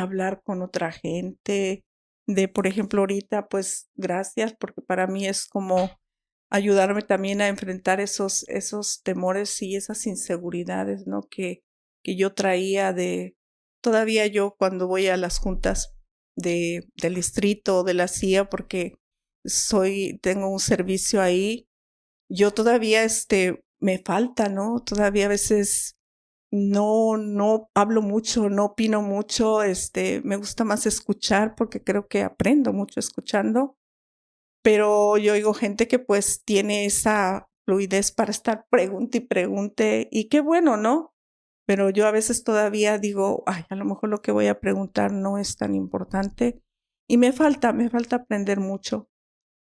Speaker 3: hablar con otra gente, de, por ejemplo, ahorita, pues gracias, porque para mí es como ayudarme también a enfrentar esos temores y esas inseguridades, ¿no? Que yo traía todavía yo cuando voy a las juntas del distrito, de la CIA, porque tengo un servicio ahí, yo todavía me falta, ¿no? Todavía a veces no hablo mucho, no opino mucho, me gusta más escuchar porque creo que aprendo mucho escuchando, pero yo oigo gente que pues tiene esa fluidez para estar pregunte y pregunte y qué bueno, ¿no? Pero yo a veces todavía digo, ay, a lo mejor lo que voy a preguntar no es tan importante y me falta aprender mucho.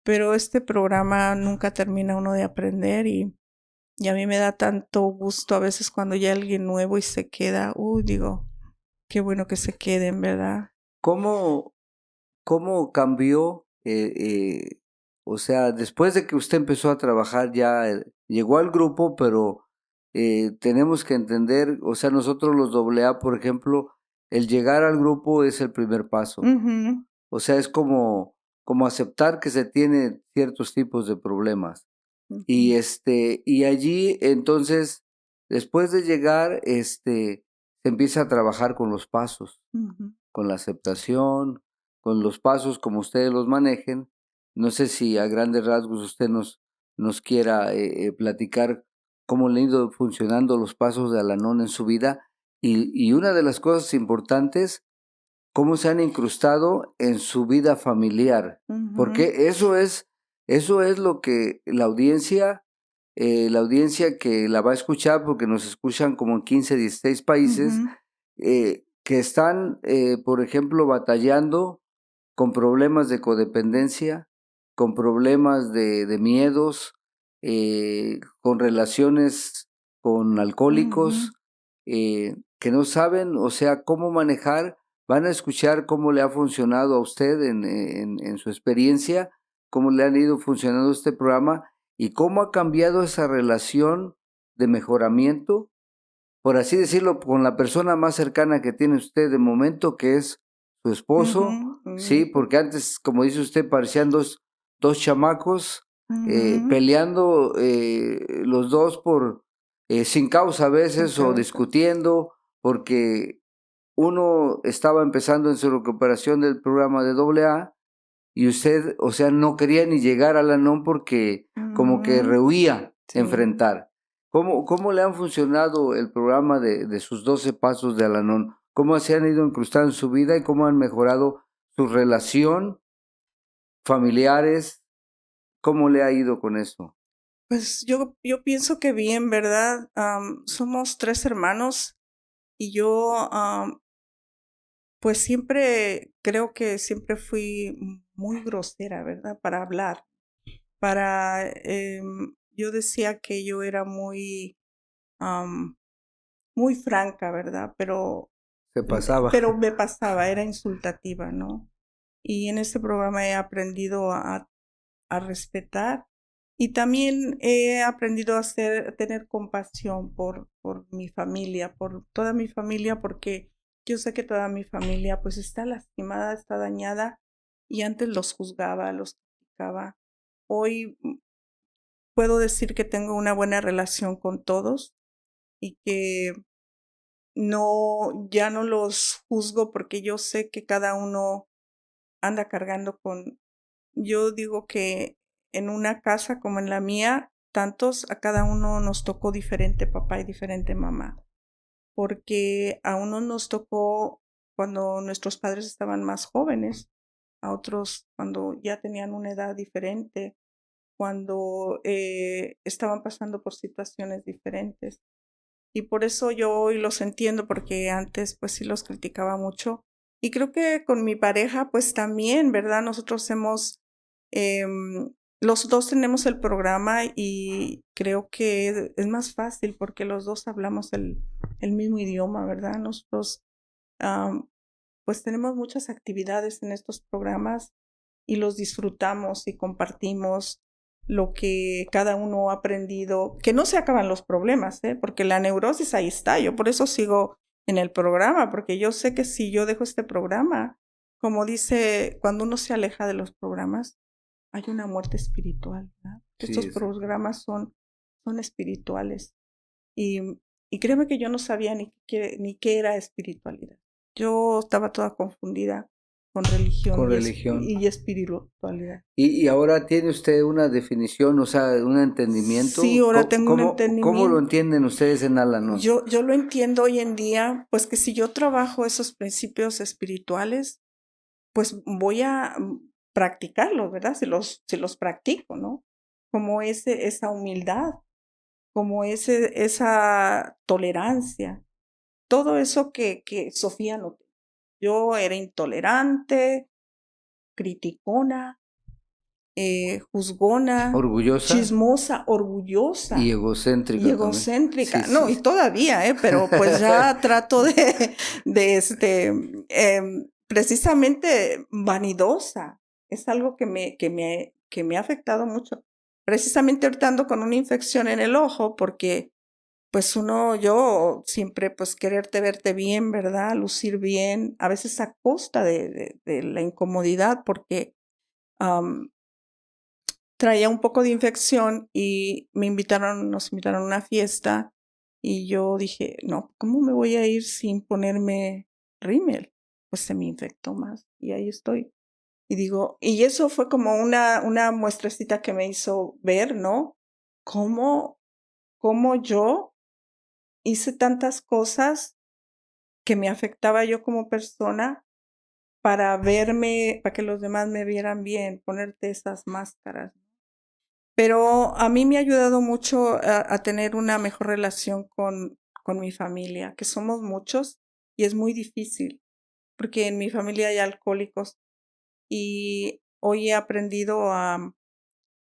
Speaker 3: Pero este programa nunca termina uno de aprender y a mí me da tanto gusto a veces cuando hay alguien nuevo y se queda, digo, qué bueno que se queden, ¿verdad?
Speaker 2: ¿Cómo cambió? O sea, después de que usted empezó a trabajar ya llegó al grupo, pero tenemos que entender, o sea, nosotros los AA, por ejemplo, el llegar al grupo es el primer paso. O sea, es como aceptar que se tiene ciertos tipos de problemas. Y y allí entonces, después de llegar, se empieza a trabajar con los pasos, con la aceptación, con los pasos como ustedes los manejen. No sé si a grandes rasgos usted nos quiera platicar cómo le han ido funcionando los pasos de Al-Anon en su vida y una de las cosas importantes, cómo se han incrustado en su vida familiar, porque eso es lo que la audiencia que la va a escuchar, porque nos escuchan como en 15, 16 países, que están, por ejemplo, batallando con problemas de codependencia, con problemas de miedos, con relaciones con alcohólicos, que no saben, o sea, cómo manejar van a escuchar cómo le ha funcionado a usted en su experiencia, cómo le han ido funcionando este programa y cómo ha cambiado esa relación de mejoramiento, por así decirlo, con la persona más cercana que tiene usted de momento, que es su esposo, sí, porque antes, como dice usted, parecían dos chamacos peleando los dos por sin causa a veces o discutiendo, porque uno estaba empezando en su recuperación del programa de AA y usted, o sea, no quería ni llegar al Al-Anon porque como que rehuía enfrentar. ¿Cómo le han funcionado el programa de sus 12 pasos de Al-Anon? ¿Cómo se han ido incrustando en su vida y cómo han mejorado su relación, familiares? ¿Cómo le ha ido con eso?
Speaker 3: Pues yo pienso que bien, ¿verdad? Somos 3 hermanos y yo, pues creo que siempre fui muy grosera, ¿verdad? Para hablar. Yo decía que yo era muy franca, ¿verdad?
Speaker 2: Se pasaba.
Speaker 3: Pero me pasaba, era insultativa, ¿no? Y en este programa he aprendido a respetar y también he aprendido a tener compasión por mi familia, por toda mi familia, porque yo sé que toda mi familia pues está lastimada, está dañada y antes los juzgaba, los criticaba. Hoy puedo decir que tengo una buena relación con todos y que ya no los juzgo porque yo sé que cada uno anda cargando yo digo que en una casa como en la mía, a cada uno nos tocó diferente papá y diferente mamá, porque a unos nos tocó cuando nuestros padres estaban más jóvenes, a otros cuando ya tenían una edad diferente, cuando estaban pasando por situaciones diferentes. Y por eso yo hoy los entiendo, porque antes pues sí los criticaba mucho. Y creo que con mi pareja pues también, ¿verdad? Nosotros los dos tenemos el programa y creo que es más fácil porque los dos hablamos el mismo idioma, ¿verdad? Nosotros pues tenemos muchas actividades en estos programas y los disfrutamos y compartimos lo que cada uno ha aprendido, que no se acaban los problemas, porque la neurosis ahí está. Yo por eso sigo en el programa, porque yo sé que si yo dejo este programa, como dice, cuando uno se aleja de los programas, hay una muerte espiritual, ¿verdad?
Speaker 2: Sí,
Speaker 3: Estos programas son espirituales. Y créeme que yo no sabía ni qué era espiritualidad. Yo estaba toda confundida con religión, y espiritualidad.
Speaker 2: ¿Y ahora tiene usted una definición, o sea, un entendimiento?
Speaker 3: Sí, ahora tengo un entendimiento.
Speaker 2: ¿Cómo lo entienden ustedes en Al-Anon?
Speaker 3: Yo lo entiendo hoy en día, pues que si yo trabajo esos principios espirituales, pues voy a practicarlos, ¿verdad? Si los practico, ¿no? Como esa humildad, como esa tolerancia, todo eso que Sofía no tenía. Yo era intolerante, criticona, juzgona,
Speaker 2: orgullosa,
Speaker 3: chismosa, orgullosa
Speaker 2: y egocéntrica.
Speaker 3: y egocéntrica.
Speaker 2: Sí,
Speaker 3: No,
Speaker 2: sí,
Speaker 3: y todavía, pero pues ya trato de precisamente vanidosa. Es algo que me ha afectado mucho. Precisamente ahorita ando con una infección en el ojo porque pues yo siempre pues quererte verte bien, ¿verdad? Lucir bien, a veces a costa de la incomodidad porque traía un poco de infección y nos invitaron a una fiesta y yo dije, no, ¿cómo me voy a ir sin ponerme rímel? Pues se me infectó más y ahí estoy. Y digo, y eso fue como una muestrecita que me hizo ver, ¿no? Cómo yo hice tantas cosas que me afectaba yo como persona para que los demás me vieran bien, ponerte esas máscaras. Pero a mí me ha ayudado mucho a tener una mejor relación con mi familia, que somos muchos y es muy difícil, porque en mi familia hay alcohólicos y hoy he aprendido a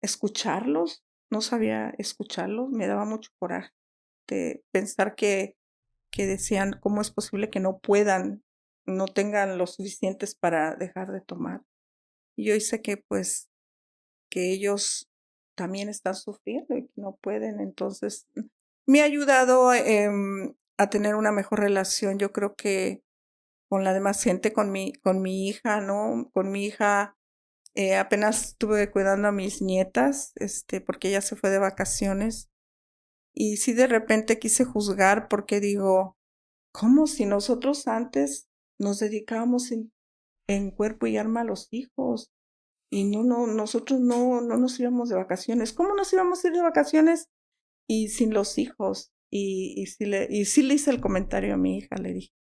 Speaker 3: escucharlos. No sabía escucharlos, me daba mucho coraje de pensar que decían, ¿cómo es posible que no puedan no tengan lo suficientes para dejar de tomar. Y yo sé que pues que ellos también están sufriendo y que no pueden. Entonces, me ha ayudado a tener una mejor relación. Yo creo que con la demás gente, con mi hija, ¿no? Con mi hija apenas estuve cuidando a mis nietas, porque ella se fue de vacaciones. Y sí, de repente quise juzgar porque digo, ¿cómo si nosotros antes nos dedicábamos en cuerpo y alma a los hijos? Y nosotros no nos íbamos de vacaciones. ¿Cómo nos íbamos a ir de vacaciones y sin los hijos? Y sí le hice el comentario a mi hija, le dije,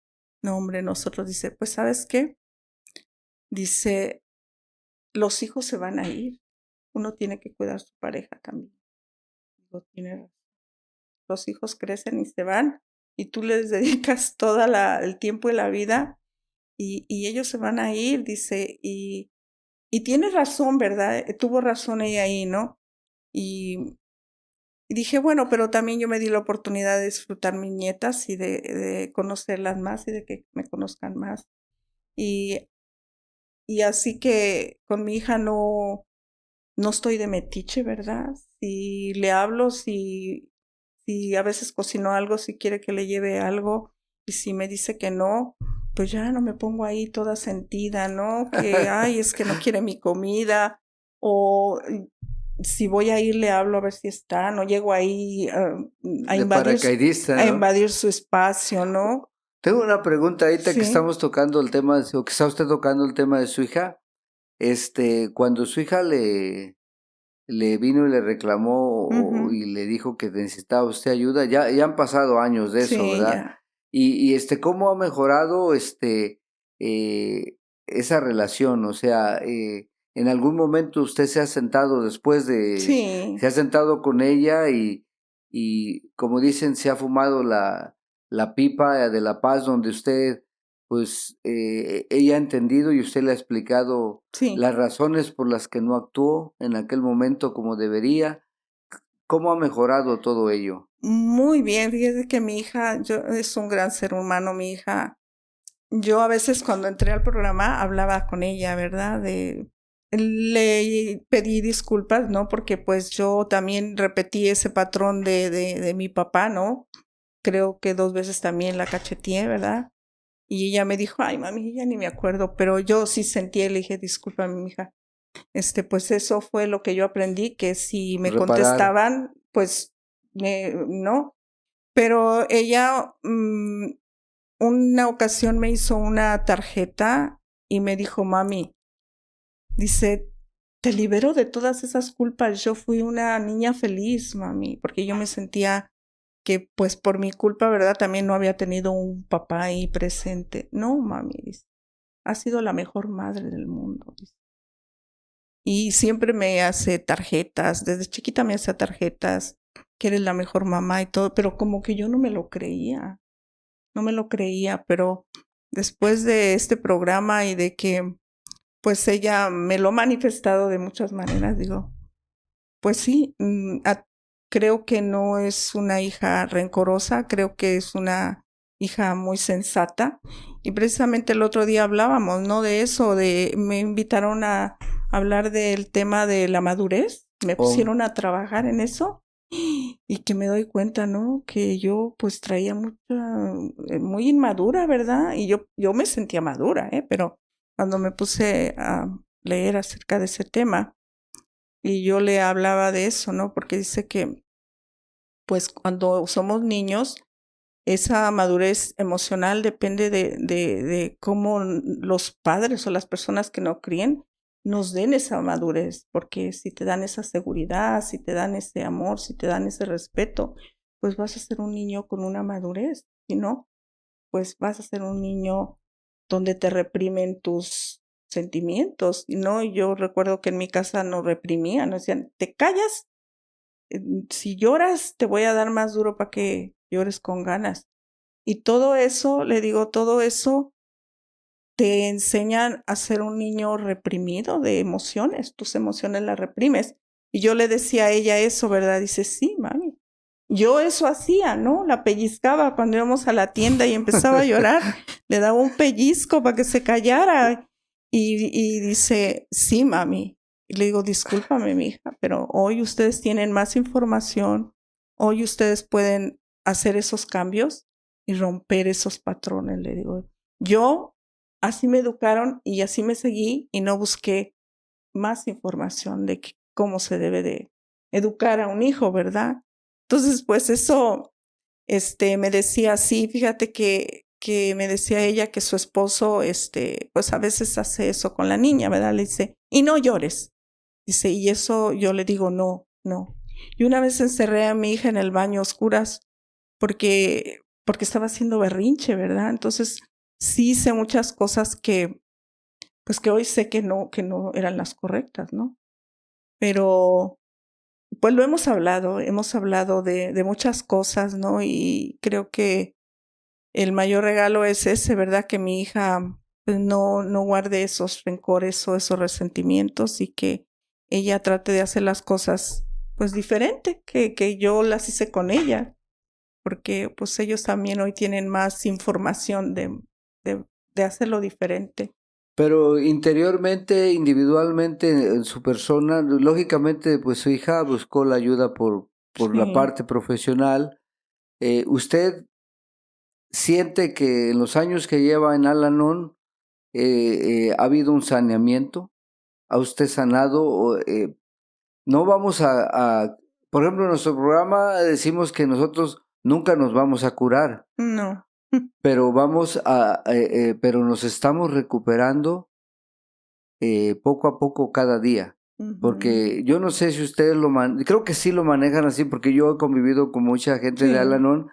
Speaker 3: no hombre, nosotros, dice, pues ¿sabes qué? Dice, los hijos se van a ir. Uno tiene que cuidar a su pareja también. Digo, tiene razón. Los hijos crecen y se van y tú les dedicas todo el tiempo y la vida y ellos se van a ir, dice, y tiene razón, ¿verdad? Tuvo razón ella ahí, ¿no? Y dije, bueno, pero también yo me di la oportunidad de disfrutar mis nietas y de conocerlas más y de que me conozcan más. Y así que con mi hija no estoy de metiche, ¿verdad? Si le hablo, si a veces cocino algo, si quiere que le lleve algo, y si me dice que no, pues ya no me pongo ahí toda sentida, ¿no? Que, ay, es que no quiere mi comida, o si voy a ir le hablo a ver si está, no llego ahí a invadir su espacio, ¿no?
Speaker 2: Tengo una pregunta ahorita
Speaker 3: Sí.
Speaker 2: que estamos tocando el tema, o que está usted tocando el tema de su hija. Cuando su hija le vino y le reclamó y le dijo que necesitaba usted ayuda, ya han pasado años de eso, ¿verdad?
Speaker 3: Ya.
Speaker 2: Y ¿cómo ha mejorado esa relación? O sea, en algún momento usted se ha sentado después de...
Speaker 3: Sí.
Speaker 2: Se ha sentado con ella y como dicen, se ha fumado la pipa de la paz, donde usted, pues, ella ha entendido y usted le ha explicado las razones por las que no actuó en aquel momento como debería. ¿Cómo ha mejorado todo ello?
Speaker 3: Muy bien, fíjese que mi hija, es un gran ser humano, mi hija. Yo a veces cuando entré al programa hablaba con ella, ¿verdad? Le pedí disculpas, ¿no? Porque pues yo también repetí ese patrón de mi papá, ¿no? Creo que 2 veces también la cacheteé, ¿verdad? Y ella me dijo, ay, mami, ya ni me acuerdo, pero yo sí sentí, le dije, discúlpame, mi hija. Pues eso fue lo que yo aprendí, que si me contestaban, pues no. Pero ella una ocasión me hizo una tarjeta y me dijo, mami, dice, te libero de todas esas culpas. Yo fui una niña feliz, mami, porque yo me sentía que pues por mi culpa, ¿verdad? También no había tenido un papá ahí presente. No, mami, dice, has sido la mejor madre del mundo, dice. Y siempre me hace tarjetas, desde chiquita me hacía tarjetas, que eres la mejor mamá y todo, pero como que yo no me lo creía, pero después de este programa y de que pues ella me lo ha manifestado de muchas maneras, digo, pues sí, creo que no es una hija rencorosa, creo que es una hija muy sensata. Y precisamente el otro día hablábamos, ¿no? De eso, me invitaron a hablar del tema de la madurez, me pusieron a trabajar en eso y que me doy cuenta, ¿no? Que yo pues traía muy inmadura, ¿verdad? Y yo me sentía madura, pero cuando me puse a leer acerca de ese tema y yo le hablaba de eso, ¿no? Porque dice que pues cuando somos niños, esa madurez emocional depende de cómo los padres o las personas que nos críen nos den esa madurez, porque si te dan esa seguridad, si te dan ese amor, si te dan ese respeto, pues vas a ser un niño con una madurez. Si no, pues vas a ser un niño donde te reprimen tus sentimientos, ¿no? Yo recuerdo que en mi casa nos reprimían, nos decían, ¿te callas? Si lloras, te voy a dar más duro para que llores con ganas. Y todo eso, le digo, todo eso te enseñan a ser un niño reprimido de emociones. Tus emociones las reprimes. Y yo le decía a ella eso, ¿verdad? Dice, sí, mami. Yo eso hacía, ¿no? La pellizcaba cuando íbamos a la tienda y empezaba a llorar. le daba un pellizco para que se callara. Y dice, sí, mami. Y le digo, discúlpame, mija, pero hoy ustedes tienen más información. Hoy ustedes pueden hacer esos cambios y romper esos patrones. Le digo, yo así me educaron y así me seguí y no busqué más información de cómo se debe de educar a un hijo, ¿verdad? Entonces, pues eso, me decía, sí, fíjate que me decía ella que su esposo, pues a veces hace eso con la niña, ¿verdad? Le dice, y no llores. Dice, y eso yo le digo, no, no. Y una vez encerré a mi hija en el baño a oscuras porque estaba haciendo berrinche, ¿verdad? Entonces, sí hice muchas cosas pues que hoy sé que no eran las correctas, ¿no? Pero pues lo hemos hablado de muchas cosas, ¿no? Y creo que el mayor regalo es ese, ¿verdad? Que mi hija pues, no guarde esos rencores o esos resentimientos y que ella trate de hacer las cosas pues diferente que yo las hice con ella, porque pues ellos también hoy tienen más información de hacerlo diferente.
Speaker 2: Pero interiormente, individualmente, en su persona, lógicamente, pues su hija buscó la ayuda por la
Speaker 3: Sí.
Speaker 2: parte profesional. ¿Usted siente que en los años que lleva en Al-Anon ha habido un saneamiento? ¿Ha usted sanado? No vamos por ejemplo, en nuestro programa decimos que nosotros nunca nos vamos a curar,
Speaker 3: No.
Speaker 2: pero pero nos estamos recuperando poco a poco cada día.
Speaker 3: Ujú.
Speaker 2: Porque yo no sé si ustedes creo que sí lo manejan así, porque yo he convivido con mucha gente de
Speaker 3: Sí.
Speaker 2: Al-Anon.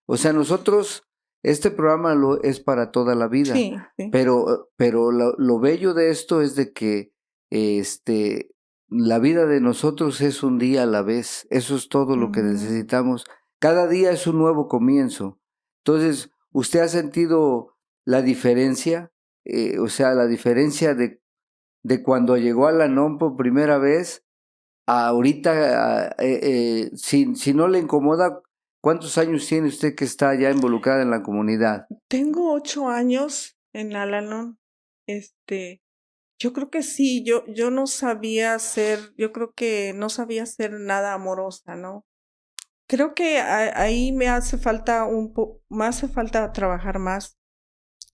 Speaker 2: O sea, nosotros, este programa es para toda la vida.
Speaker 3: Sí, sí.
Speaker 2: Pero lo bello de esto es de que la vida de nosotros es un día a la vez. Eso es todo lo que
Speaker 3: Ujú.
Speaker 2: necesitamos. Cada día es un nuevo comienzo. Entonces, ¿usted ha sentido la diferencia? O sea, la diferencia de cuando llegó a Al-Anon por primera vez a ahorita, si no le incomoda, ¿cuántos años tiene usted que está ya involucrada en la comunidad?
Speaker 3: Tengo 8 años en Al-Anon. Yo creo que sí, yo no sabía yo creo que no sabía ser nada amorosa, ¿no? Creo que ahí me hace falta me hace falta trabajar más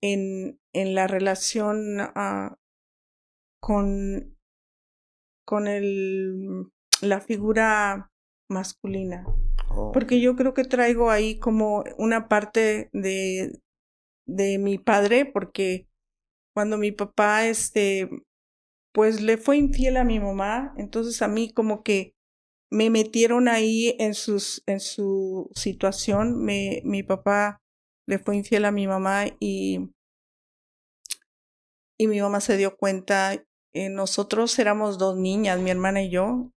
Speaker 3: en la relación con, con la figura masculina.
Speaker 2: Oh.
Speaker 3: Porque yo creo que traigo ahí como una parte de mi padre, porque cuando mi papá, pues le fue infiel a mi mamá, entonces a mí como que me metieron ahí en su situación. Mi papá le fue infiel a mi mamá y mi mamá se dio cuenta. Nosotros éramos 2 niñas, mi hermana y yo,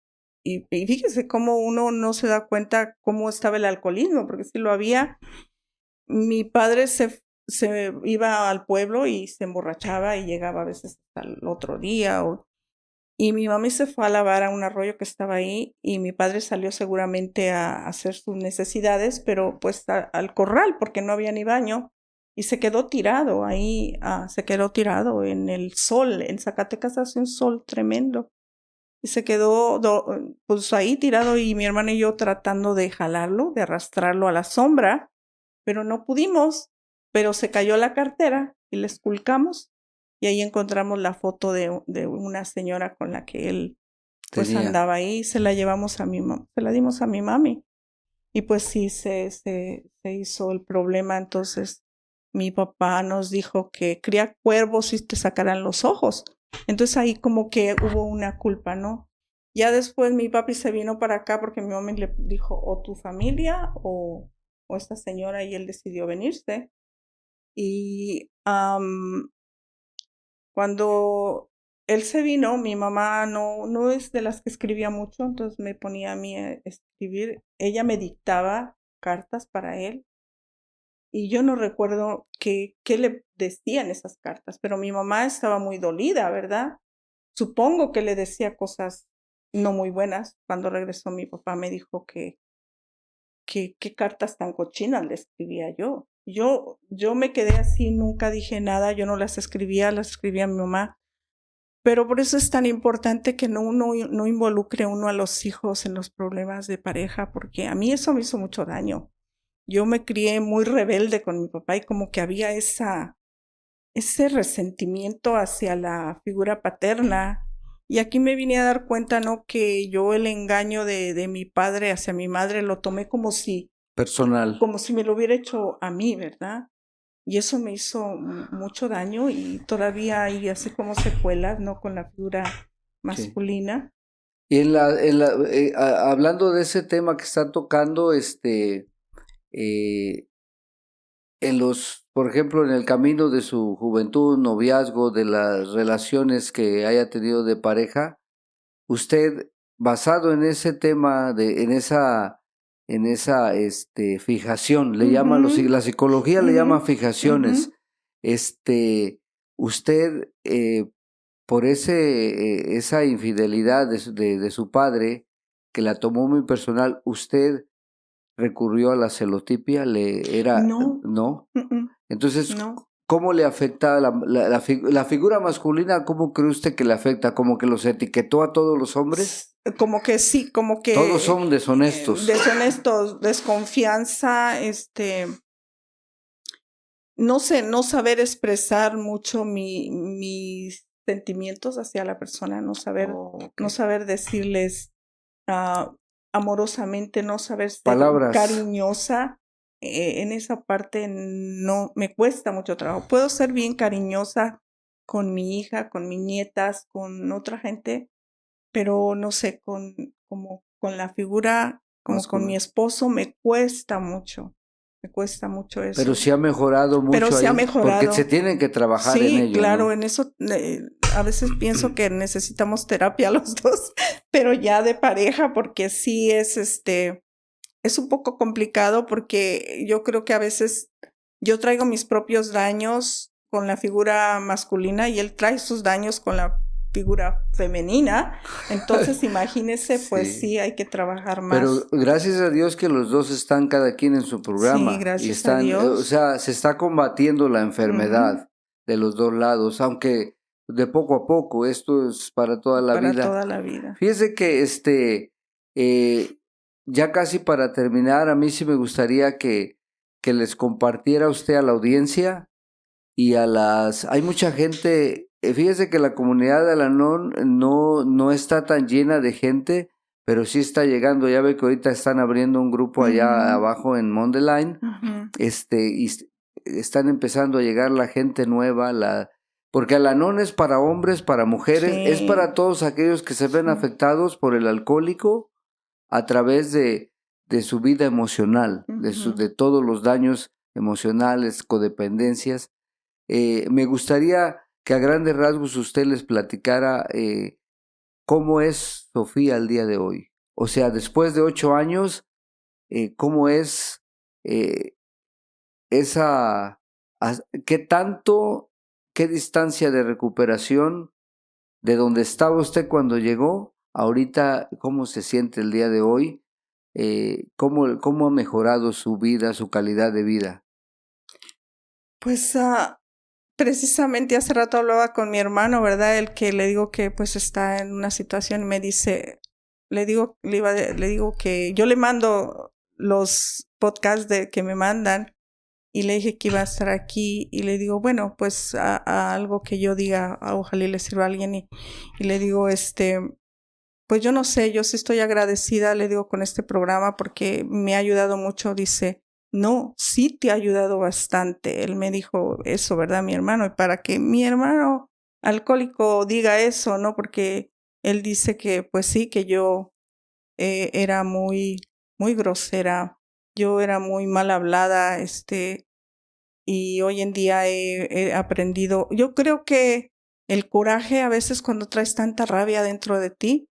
Speaker 3: y fíjese cómo uno no se da cuenta cómo estaba el alcoholismo, porque si lo había. Mi padre se iba al pueblo y se emborrachaba y llegaba a veces hasta el otro día. Y mi mami se fue a lavar a un arroyo que estaba ahí y mi padre salió seguramente a hacer sus necesidades, pero pues al corral porque no había ni baño y se quedó tirado ahí, se quedó tirado en el sol. En Zacatecas hace un sol tremendo y se quedó pues ahí tirado y mi hermana y yo tratando de jalarlo, de arrastrarlo a la sombra, pero no pudimos, pero se cayó la cartera y le esculcamos y ahí encontramos la foto de una señora con la que él pues
Speaker 2: Tenía.
Speaker 3: andaba ahí, se la llevamos se la dimos a mi mami y pues sí se hizo el problema. Entonces mi papá nos dijo que cría cuervos y te sacarán los ojos. Entonces ahí como que hubo una culpa, ¿no? Ya después mi papi se vino para acá porque mi mami le dijo o tu familia o esta señora, y él decidió venirse. Y cuando él se vino, mi mamá no es de las que escribía mucho, entonces me ponía a mí a escribir. Ella me dictaba cartas para él y yo no recuerdo qué le decían esas cartas, pero mi mamá estaba muy dolida, ¿verdad? Supongo que le decía cosas no muy buenas. Cuando regresó mi papá me dijo que qué cartas tan cochinas le escribía yo. Yo me quedé así, nunca dije nada, yo no las escribía mi mamá. Pero por eso es tan importante que no involucre uno a los hijos en los problemas de pareja, porque a mí eso me hizo mucho daño. Yo me crié muy rebelde con mi papá y como que había ese resentimiento hacia la figura paterna. Y aquí me vine a dar cuenta, ¿no? Que yo el engaño de mi padre hacia mi madre lo tomé como si
Speaker 2: Personal.
Speaker 3: me lo hubiera hecho a mí, ¿verdad? Y eso me hizo mucho daño y todavía hay así como secuelas, ¿no? Con la figura masculina.
Speaker 2: Sí. Y hablando de ese tema que está tocando, por ejemplo, en el camino de su juventud, noviazgo, de las relaciones que haya tenido de pareja, usted, basado en ese tema, en esa fijación, le llama, la psicología le llama fijaciones, usted, por esa infidelidad de su padre, que la tomó muy personal, usted recurrió a la celotipia, ¿no? Entonces,
Speaker 3: no.
Speaker 2: ¿cómo le afecta la figura masculina? ¿Cómo cree usted que le afecta? ¿Como que los etiquetó a todos los hombres?
Speaker 3: Como que sí, como que
Speaker 2: todos son deshonestos.
Speaker 3: Desconfianza, no sé, no saber expresar mucho mis sentimientos hacia la persona, no saber decirles amorosamente, no saber ser
Speaker 2: palabras
Speaker 3: cariñosa. En esa parte no me cuesta mucho trabajo. Puedo ser bien cariñosa con mi hija, con mis nietas, con otra gente, pero no sé, con la figura, como con mi esposo, me cuesta mucho eso.
Speaker 2: Pero sí ha mejorado mucho ahí, porque se tienen que trabajar en ello.
Speaker 3: Sí, claro,
Speaker 2: ¿no?
Speaker 3: En eso a veces pienso que necesitamos terapia los dos, pero ya de pareja, porque sí es un poco complicado, porque yo creo que a veces yo traigo mis propios daños con la figura masculina y él trae sus daños con la figura femenina. Entonces, imagínese, pues sí, hay que trabajar más.
Speaker 2: Pero gracias a Dios que los dos están cada quien en su programa.
Speaker 3: Sí, gracias a Dios.
Speaker 2: O sea, se está combatiendo la enfermedad de los dos lados, aunque de poco a poco, esto es para toda la vida.
Speaker 3: Para toda la vida.
Speaker 2: Fíjese que ya casi para terminar, a mí sí me gustaría que les compartiera usted a la audiencia y hay mucha gente, fíjese que la comunidad de Al-Anon no está tan llena de gente, pero sí está llegando. Ya ve que ahorita están abriendo un grupo allá abajo en Mondelein, y están empezando a llegar la gente nueva, porque Al-Anon es para hombres, para mujeres, es para todos aquellos que se ven afectados por el alcohólico a través de su vida emocional, de todos los daños emocionales, codependencias. Me gustaría que a grandes rasgos usted les platicara cómo es Sofía al día de hoy. O sea, después de 8 años, cómo es qué distancia de recuperación de donde estaba usted cuando llegó, ahorita cómo se siente el día de hoy, cómo ha mejorado su vida, su calidad de vida.
Speaker 3: Pues precisamente hace rato hablaba con mi hermano, ¿verdad? El que le digo que pues está en una situación y me dice, le digo que yo le mando los podcasts que me mandan y le dije que iba a estar aquí y le digo, bueno, pues a algo que yo diga, ojalá le sirva a alguien y le digo, pues yo no sé, yo sí estoy agradecida, le digo, con este programa porque me ha ayudado mucho. Dice, no, sí te ha ayudado bastante. Él me dijo eso, ¿verdad, mi hermano? Y para que mi hermano alcohólico diga eso, ¿no? Porque él dice que, pues sí, que yo era muy, muy grosera, yo era muy mal hablada, y hoy en día he aprendido. Yo creo que el coraje, a veces cuando traes tanta rabia dentro de ti,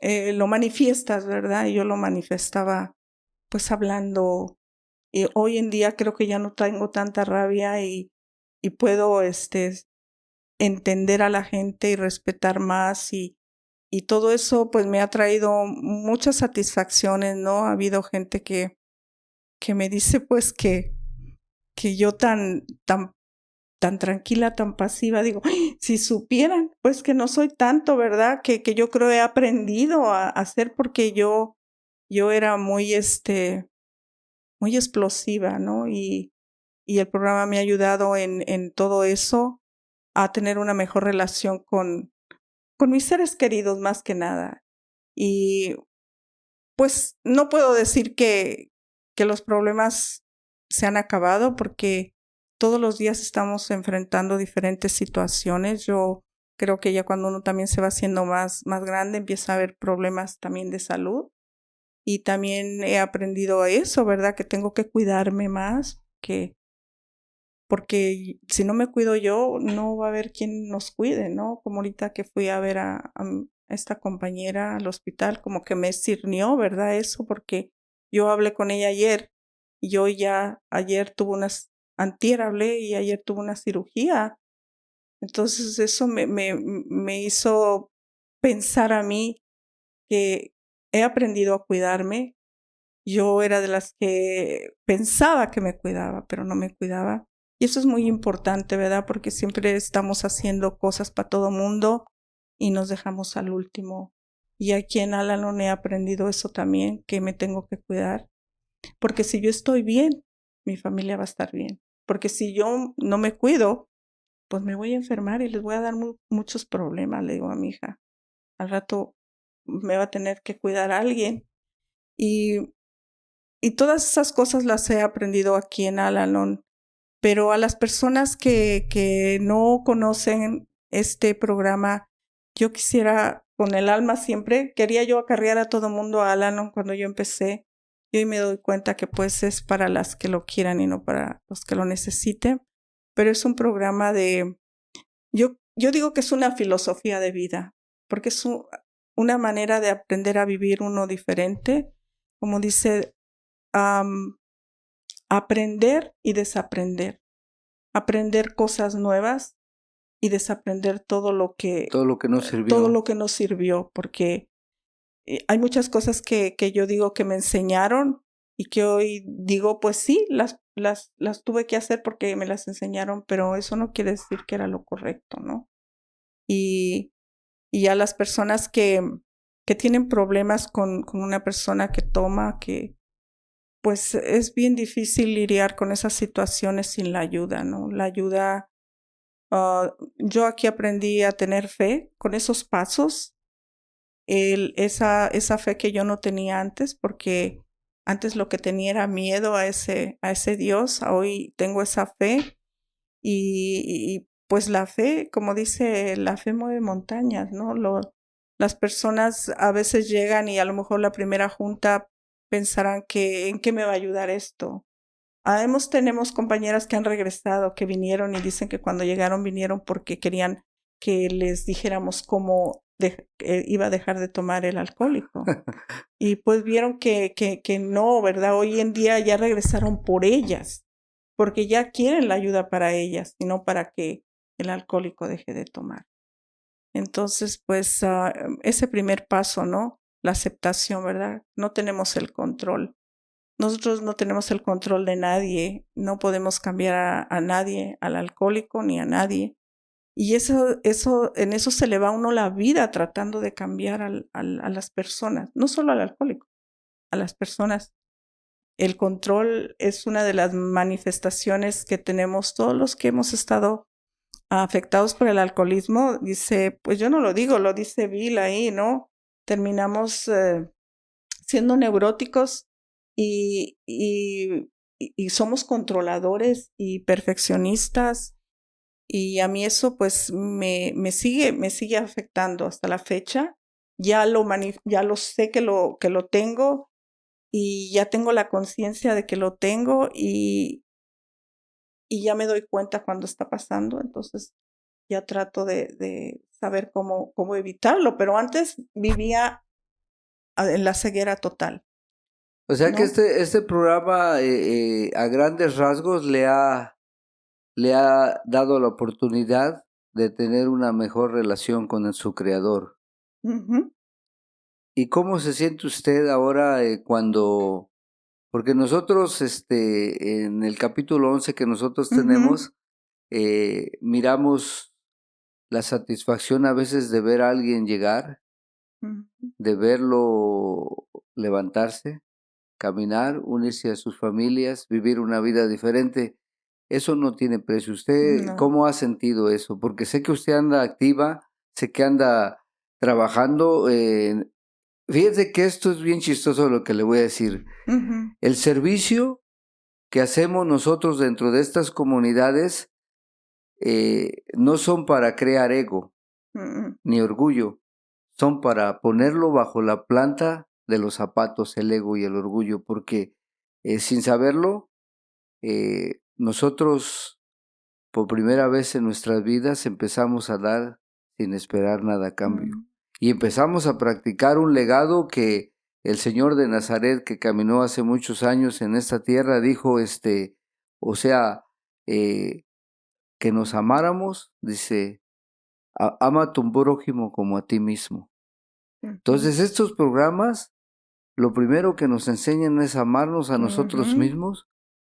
Speaker 3: lo manifiestas, ¿verdad? Y yo lo manifestaba pues hablando. Y hoy en día creo que ya no tengo tanta rabia y puedo entender a la gente y respetar más y todo eso pues me ha traído muchas satisfacciones, ¿no? Ha habido gente que me dice pues que que yo tan tranquila, tan pasiva, digo, ¡ay! Si supieran, pues que no soy tanto, ¿verdad? Que yo creo he aprendido a hacer porque yo era muy, muy explosiva, ¿no? Y el programa me ha ayudado en todo eso, a tener una mejor relación con mis seres queridos más que nada. Y pues no puedo decir que los problemas se han acabado porque todos los días estamos enfrentando diferentes situaciones. Yo creo que ya cuando uno también se va haciendo más grande empieza a haber problemas también de salud. Y también he aprendido eso, ¿verdad? Que tengo que cuidarme más, porque si no me cuido yo, no va a haber quien nos cuide, ¿no? Como ahorita que fui a ver a esta compañera al hospital, como que me sirvió, ¿verdad? Eso, porque yo hablé con ella ayer y yo ya ayer antier hablé y ayer tuve una cirugía. Entonces eso me hizo pensar a mí que he aprendido a cuidarme. Yo era de las que pensaba que me cuidaba, pero no me cuidaba. Y eso es muy importante, ¿verdad? Porque siempre estamos haciendo cosas para todo mundo y nos dejamos al último. Y aquí en Al-Anon he aprendido eso también, que me tengo que cuidar. Porque si yo estoy bien, mi familia va a estar bien. Porque si yo no me cuido, pues me voy a enfermar y les voy a dar muchos problemas, le digo a mi hija. Al rato me va a tener que cuidar a alguien. Y todas esas cosas las he aprendido aquí en Al-Anon. Pero a las personas que no conocen este programa, yo quisiera, con el alma siempre, quería yo acarrear a todo mundo a Al-Anon cuando yo empecé. Y hoy me doy cuenta que pues es para las que lo quieran y no para los que lo necesiten. Pero es un programa yo digo que es una filosofía de vida, porque es una manera de aprender a vivir uno diferente. Como dice, aprender y desaprender. Aprender cosas nuevas y desaprender todo lo que no sirvió, porque hay muchas cosas que yo digo que me enseñaron y que hoy digo, pues sí, las tuve que hacer porque me las enseñaron, pero eso no quiere decir que era lo correcto, ¿no? Y a las personas que tienen problemas con una persona que toma, que pues es bien difícil lidiar con esas situaciones sin la ayuda, ¿no? La ayuda, yo aquí aprendí a tener fe con esos pasos, esa fe que yo no tenía antes, porque antes lo que tenía era miedo a ese Dios. Hoy tengo esa fe y pues la fe, como dice, la fe mueve montañas, ¿no? Las personas a veces llegan y a lo mejor la primera junta pensarán que ¿en qué me va a ayudar esto? Tenemos compañeras que han regresado, que vinieron y dicen que cuando llegaron vinieron porque querían que les dijéramos cómo iba a dejar de tomar el alcohólico. Y pues vieron que no, ¿verdad? Hoy en día ya regresaron por ellas, porque ya quieren la ayuda para ellas y no para que el alcohólico deje de tomar. Entonces, pues ese primer paso, ¿no? La aceptación, ¿verdad? No tenemos el control. Nosotros no tenemos el control de nadie, no podemos cambiar a nadie, al alcohólico ni a nadie. Y en eso se le va a uno la vida tratando de cambiar a las personas, no solo al alcohólico, a las personas. El control es una de las manifestaciones que tenemos todos los que hemos estado afectados por el alcoholismo. Dice, pues yo no lo digo, lo dice Bill ahí, ¿no? Terminamos siendo neuróticos y somos controladores y perfeccionistas, y a mí eso pues me sigue afectando hasta la fecha. Ya lo sé que lo tengo y ya tengo la conciencia de que lo tengo y ya me doy cuenta cuando está pasando, entonces ya trato de saber cómo evitarlo, pero antes vivía en la ceguera total.
Speaker 2: O sea que
Speaker 3: ¿no?
Speaker 2: este programa a grandes rasgos le ha dado la oportunidad de tener una mejor relación con su creador.
Speaker 3: Ujú.
Speaker 2: ¿Y cómo se siente usted ahora cuando Porque nosotros, en el capítulo 11 que nosotros
Speaker 3: Ujú.
Speaker 2: tenemos, miramos la satisfacción a veces de ver a alguien llegar,
Speaker 3: Ujú.
Speaker 2: de verlo levantarse, caminar, unirse a sus familias, vivir una vida diferente. Eso no tiene precio. ¿Usted
Speaker 3: No.
Speaker 2: cómo ha sentido eso? Porque sé que usted anda activa, sé que anda trabajando. Fíjese que esto es bien chistoso lo que le voy a decir.
Speaker 3: Ujú.
Speaker 2: El servicio que hacemos nosotros dentro de estas comunidades no son para crear ego
Speaker 3: Mm,
Speaker 2: ni orgullo, son para ponerlo bajo la planta de los zapatos, el ego y el orgullo, porque sin saberlo, nosotros por primera vez en nuestras vidas empezamos a dar sin esperar nada a cambio.
Speaker 3: mm,
Speaker 2: Y empezamos a practicar un legado que el Señor de Nazaret, que caminó hace muchos años en esta tierra, dijo, o sea, que nos amáramos, dice, ama a tu prójimo como a ti mismo.
Speaker 3: ujú,
Speaker 2: Entonces, estos programas, lo primero que nos enseñan es amarnos a nosotros
Speaker 3: ujú.
Speaker 2: mismos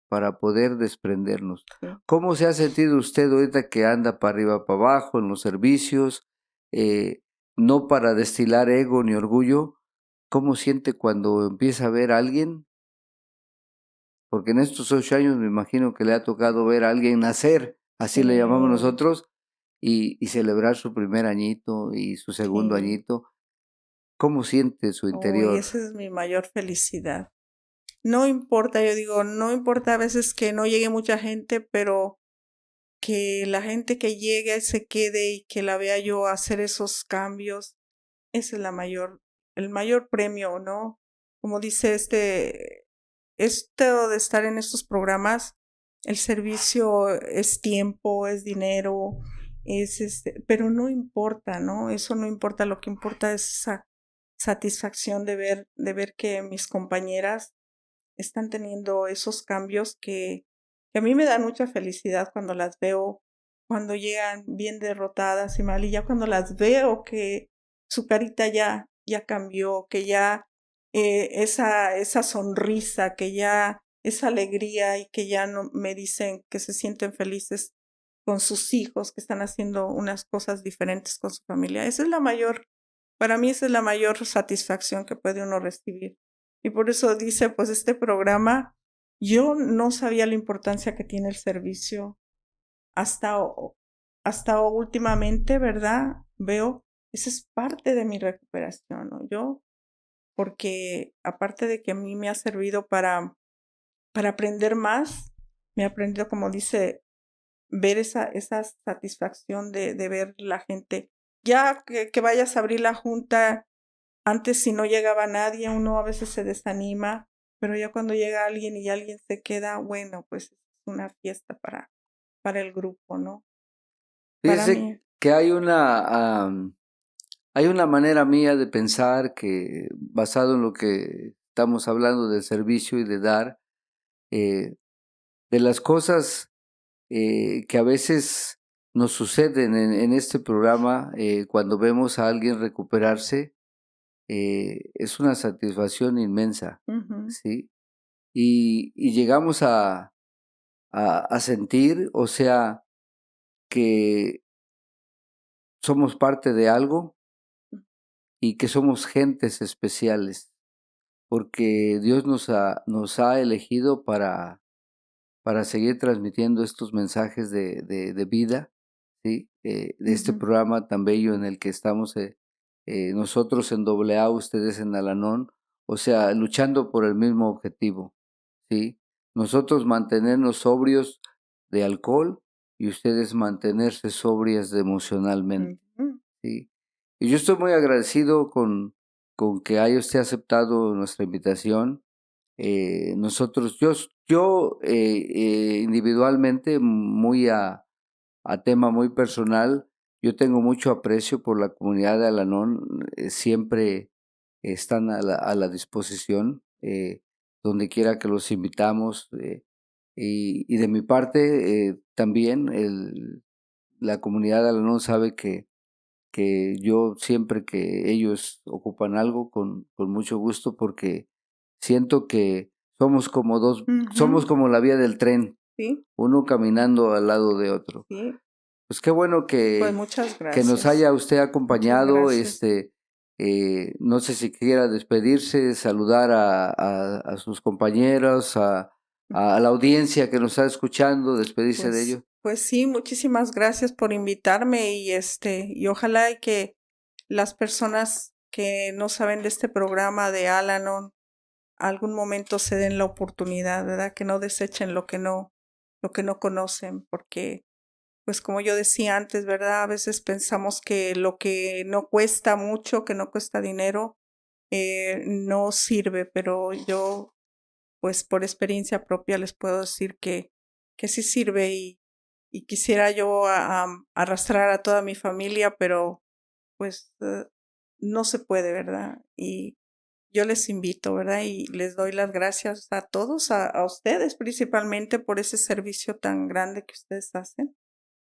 Speaker 2: para poder desprendernos.
Speaker 3: Sí.
Speaker 2: ¿Cómo se ha sentido usted ahorita que anda para arriba, para abajo, en los servicios? Eh, no para destilar ego ni orgullo. ¿Cómo siente cuando empieza a ver a alguien? Porque en estos 8 años me imagino que le ha tocado ver a alguien nacer, así le llamamos
Speaker 3: Sí,
Speaker 2: nosotros, y celebrar su primer añito y su segundo
Speaker 3: sí.
Speaker 2: añito. ¿Cómo siente su
Speaker 3: Oh, y
Speaker 2: interior?
Speaker 3: esa es mi mayor felicidad. No importa, yo digo, no importa a veces que no llegue mucha gente, pero que la gente que llegue se quede y que la vea yo hacer esos cambios, ese es el mayor premio, ¿no? Como dice esto de estar en estos programas, el servicio es tiempo, es dinero, pero no importa, ¿no? Eso no importa, lo que importa es esa satisfacción de ver que mis compañeras están teniendo esos cambios que a mí me dan mucha felicidad cuando las veo, cuando llegan bien derrotadas y mal, y ya cuando las veo que su carita ya cambió, que ya esa sonrisa, que ya esa alegría y que ya no me dicen que se sienten felices con sus hijos, que están haciendo unas cosas diferentes con su familia. Esa es la mayor, para mí esa es la mayor satisfacción que puede uno recibir. Y por eso dice, pues este programa, yo no sabía la importancia que tiene el servicio hasta, hasta últimamente, ¿verdad? Veo, esa es parte de mi recuperación, ¿no? Yo, porque aparte de que a mí me ha servido para aprender más, me ha aprendido, como dice, ver esa satisfacción de ver la gente. Ya que vayas a abrir la junta, antes si no llegaba nadie, uno a veces se desanima, pero ya cuando llega alguien y alguien se queda, bueno, pues es una fiesta para el grupo, ¿no? Para
Speaker 2: Fíjese
Speaker 3: mí.
Speaker 2: que hay una manera mía de pensar que, basado en lo que estamos hablando del servicio y de dar, eh, de las cosas que a veces nos suceden en este programa, cuando vemos a alguien recuperarse, es una satisfacción inmensa,
Speaker 3: Ujú,
Speaker 2: ¿sí? Y llegamos a sentir, o sea, que somos parte de algo y que somos gentes especiales, porque Dios nos ha elegido para seguir transmitiendo estos mensajes de vida, ¿sí? De este
Speaker 3: ujú,
Speaker 2: programa tan bello en el que estamos nosotros en AA, ustedes en Alanón, o sea, luchando por el mismo objetivo, ¿sí? Nosotros mantenernos sobrios de alcohol y ustedes mantenerse sobrias emocionalmente,
Speaker 3: ujú.
Speaker 2: ¿sí? Y yo estoy muy agradecido con que haya usted aceptado nuestra invitación. Nosotros, individualmente, muy a tema muy personal, yo tengo mucho aprecio por la comunidad de Alanón, siempre están a la disposición, donde quiera que los invitamos, y de mi parte, también la comunidad de Alanón sabe que yo siempre que ellos ocupan algo, con mucho gusto, porque siento que somos como somos como la vía del tren,
Speaker 3: sí,
Speaker 2: uno caminando al lado de otro.
Speaker 3: sí.
Speaker 2: Pues qué bueno
Speaker 3: Pues muchas
Speaker 2: que nos
Speaker 3: gracias.
Speaker 2: haya usted acompañado.
Speaker 3: Muchas gracias.
Speaker 2: No sé si quiera despedirse, saludar a sus compañeros, a la audiencia que nos está escuchando, despedirse de ellos.
Speaker 3: Pues sí, muchísimas gracias por invitarme y ojalá y que las personas que no saben de este programa de Al-Anon algún momento se den la oportunidad, ¿verdad? Que no desechen lo que no conocen, porque pues como yo decía antes, ¿verdad? A veces pensamos que lo que no cuesta mucho, que no cuesta dinero, no sirve, pero yo pues por experiencia propia les puedo decir que sí sirve y quisiera yo arrastrar a toda mi familia, pero pues no se puede, ¿verdad? Y yo les invito, ¿verdad? Y les doy las gracias a todos, a ustedes principalmente por ese servicio tan grande que ustedes hacen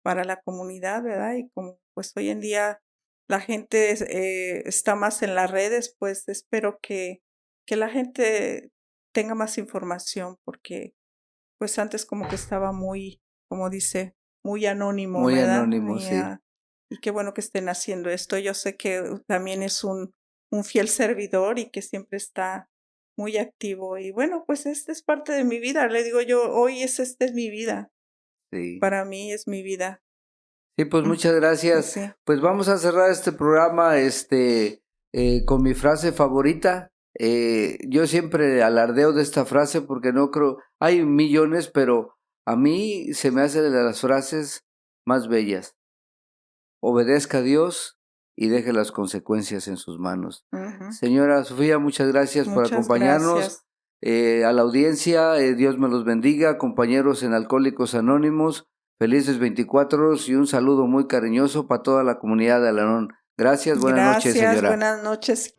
Speaker 3: para la comunidad, ¿verdad? Y como pues hoy en día la gente está más en las redes, pues espero que la gente tenga más información, porque pues antes como que estaba muy, como dice, muy anónimo,
Speaker 2: Muy
Speaker 3: ¿verdad?
Speaker 2: anónimo, sí.
Speaker 3: Y qué bueno que estén haciendo esto. Yo sé que también es un fiel servidor y que siempre está muy activo. Y bueno, pues esta es parte de mi vida. Le digo yo, hoy esta es mi vida.
Speaker 2: Sí.
Speaker 3: Para mí es mi vida.
Speaker 2: Sí, pues muchas gracias.
Speaker 3: Sí.
Speaker 2: Pues vamos a cerrar este programa con mi frase favorita. Yo siempre alardeo de esta frase porque no creo, hay millones, pero a mí se me hace de las frases más bellas. Obedezca a Dios y deje las consecuencias en sus manos.
Speaker 3: Ujú.
Speaker 2: Señora Sofía, muchas gracias por
Speaker 3: Muchas
Speaker 2: acompañarnos.
Speaker 3: gracias.
Speaker 2: A la audiencia, Dios me los bendiga, compañeros en Alcohólicos Anónimos, felices 24 y un saludo muy cariñoso para toda la comunidad de Al-Anon. Gracias, buenas noches,
Speaker 3: Gracias,
Speaker 2: señora.
Speaker 3: buenas noches.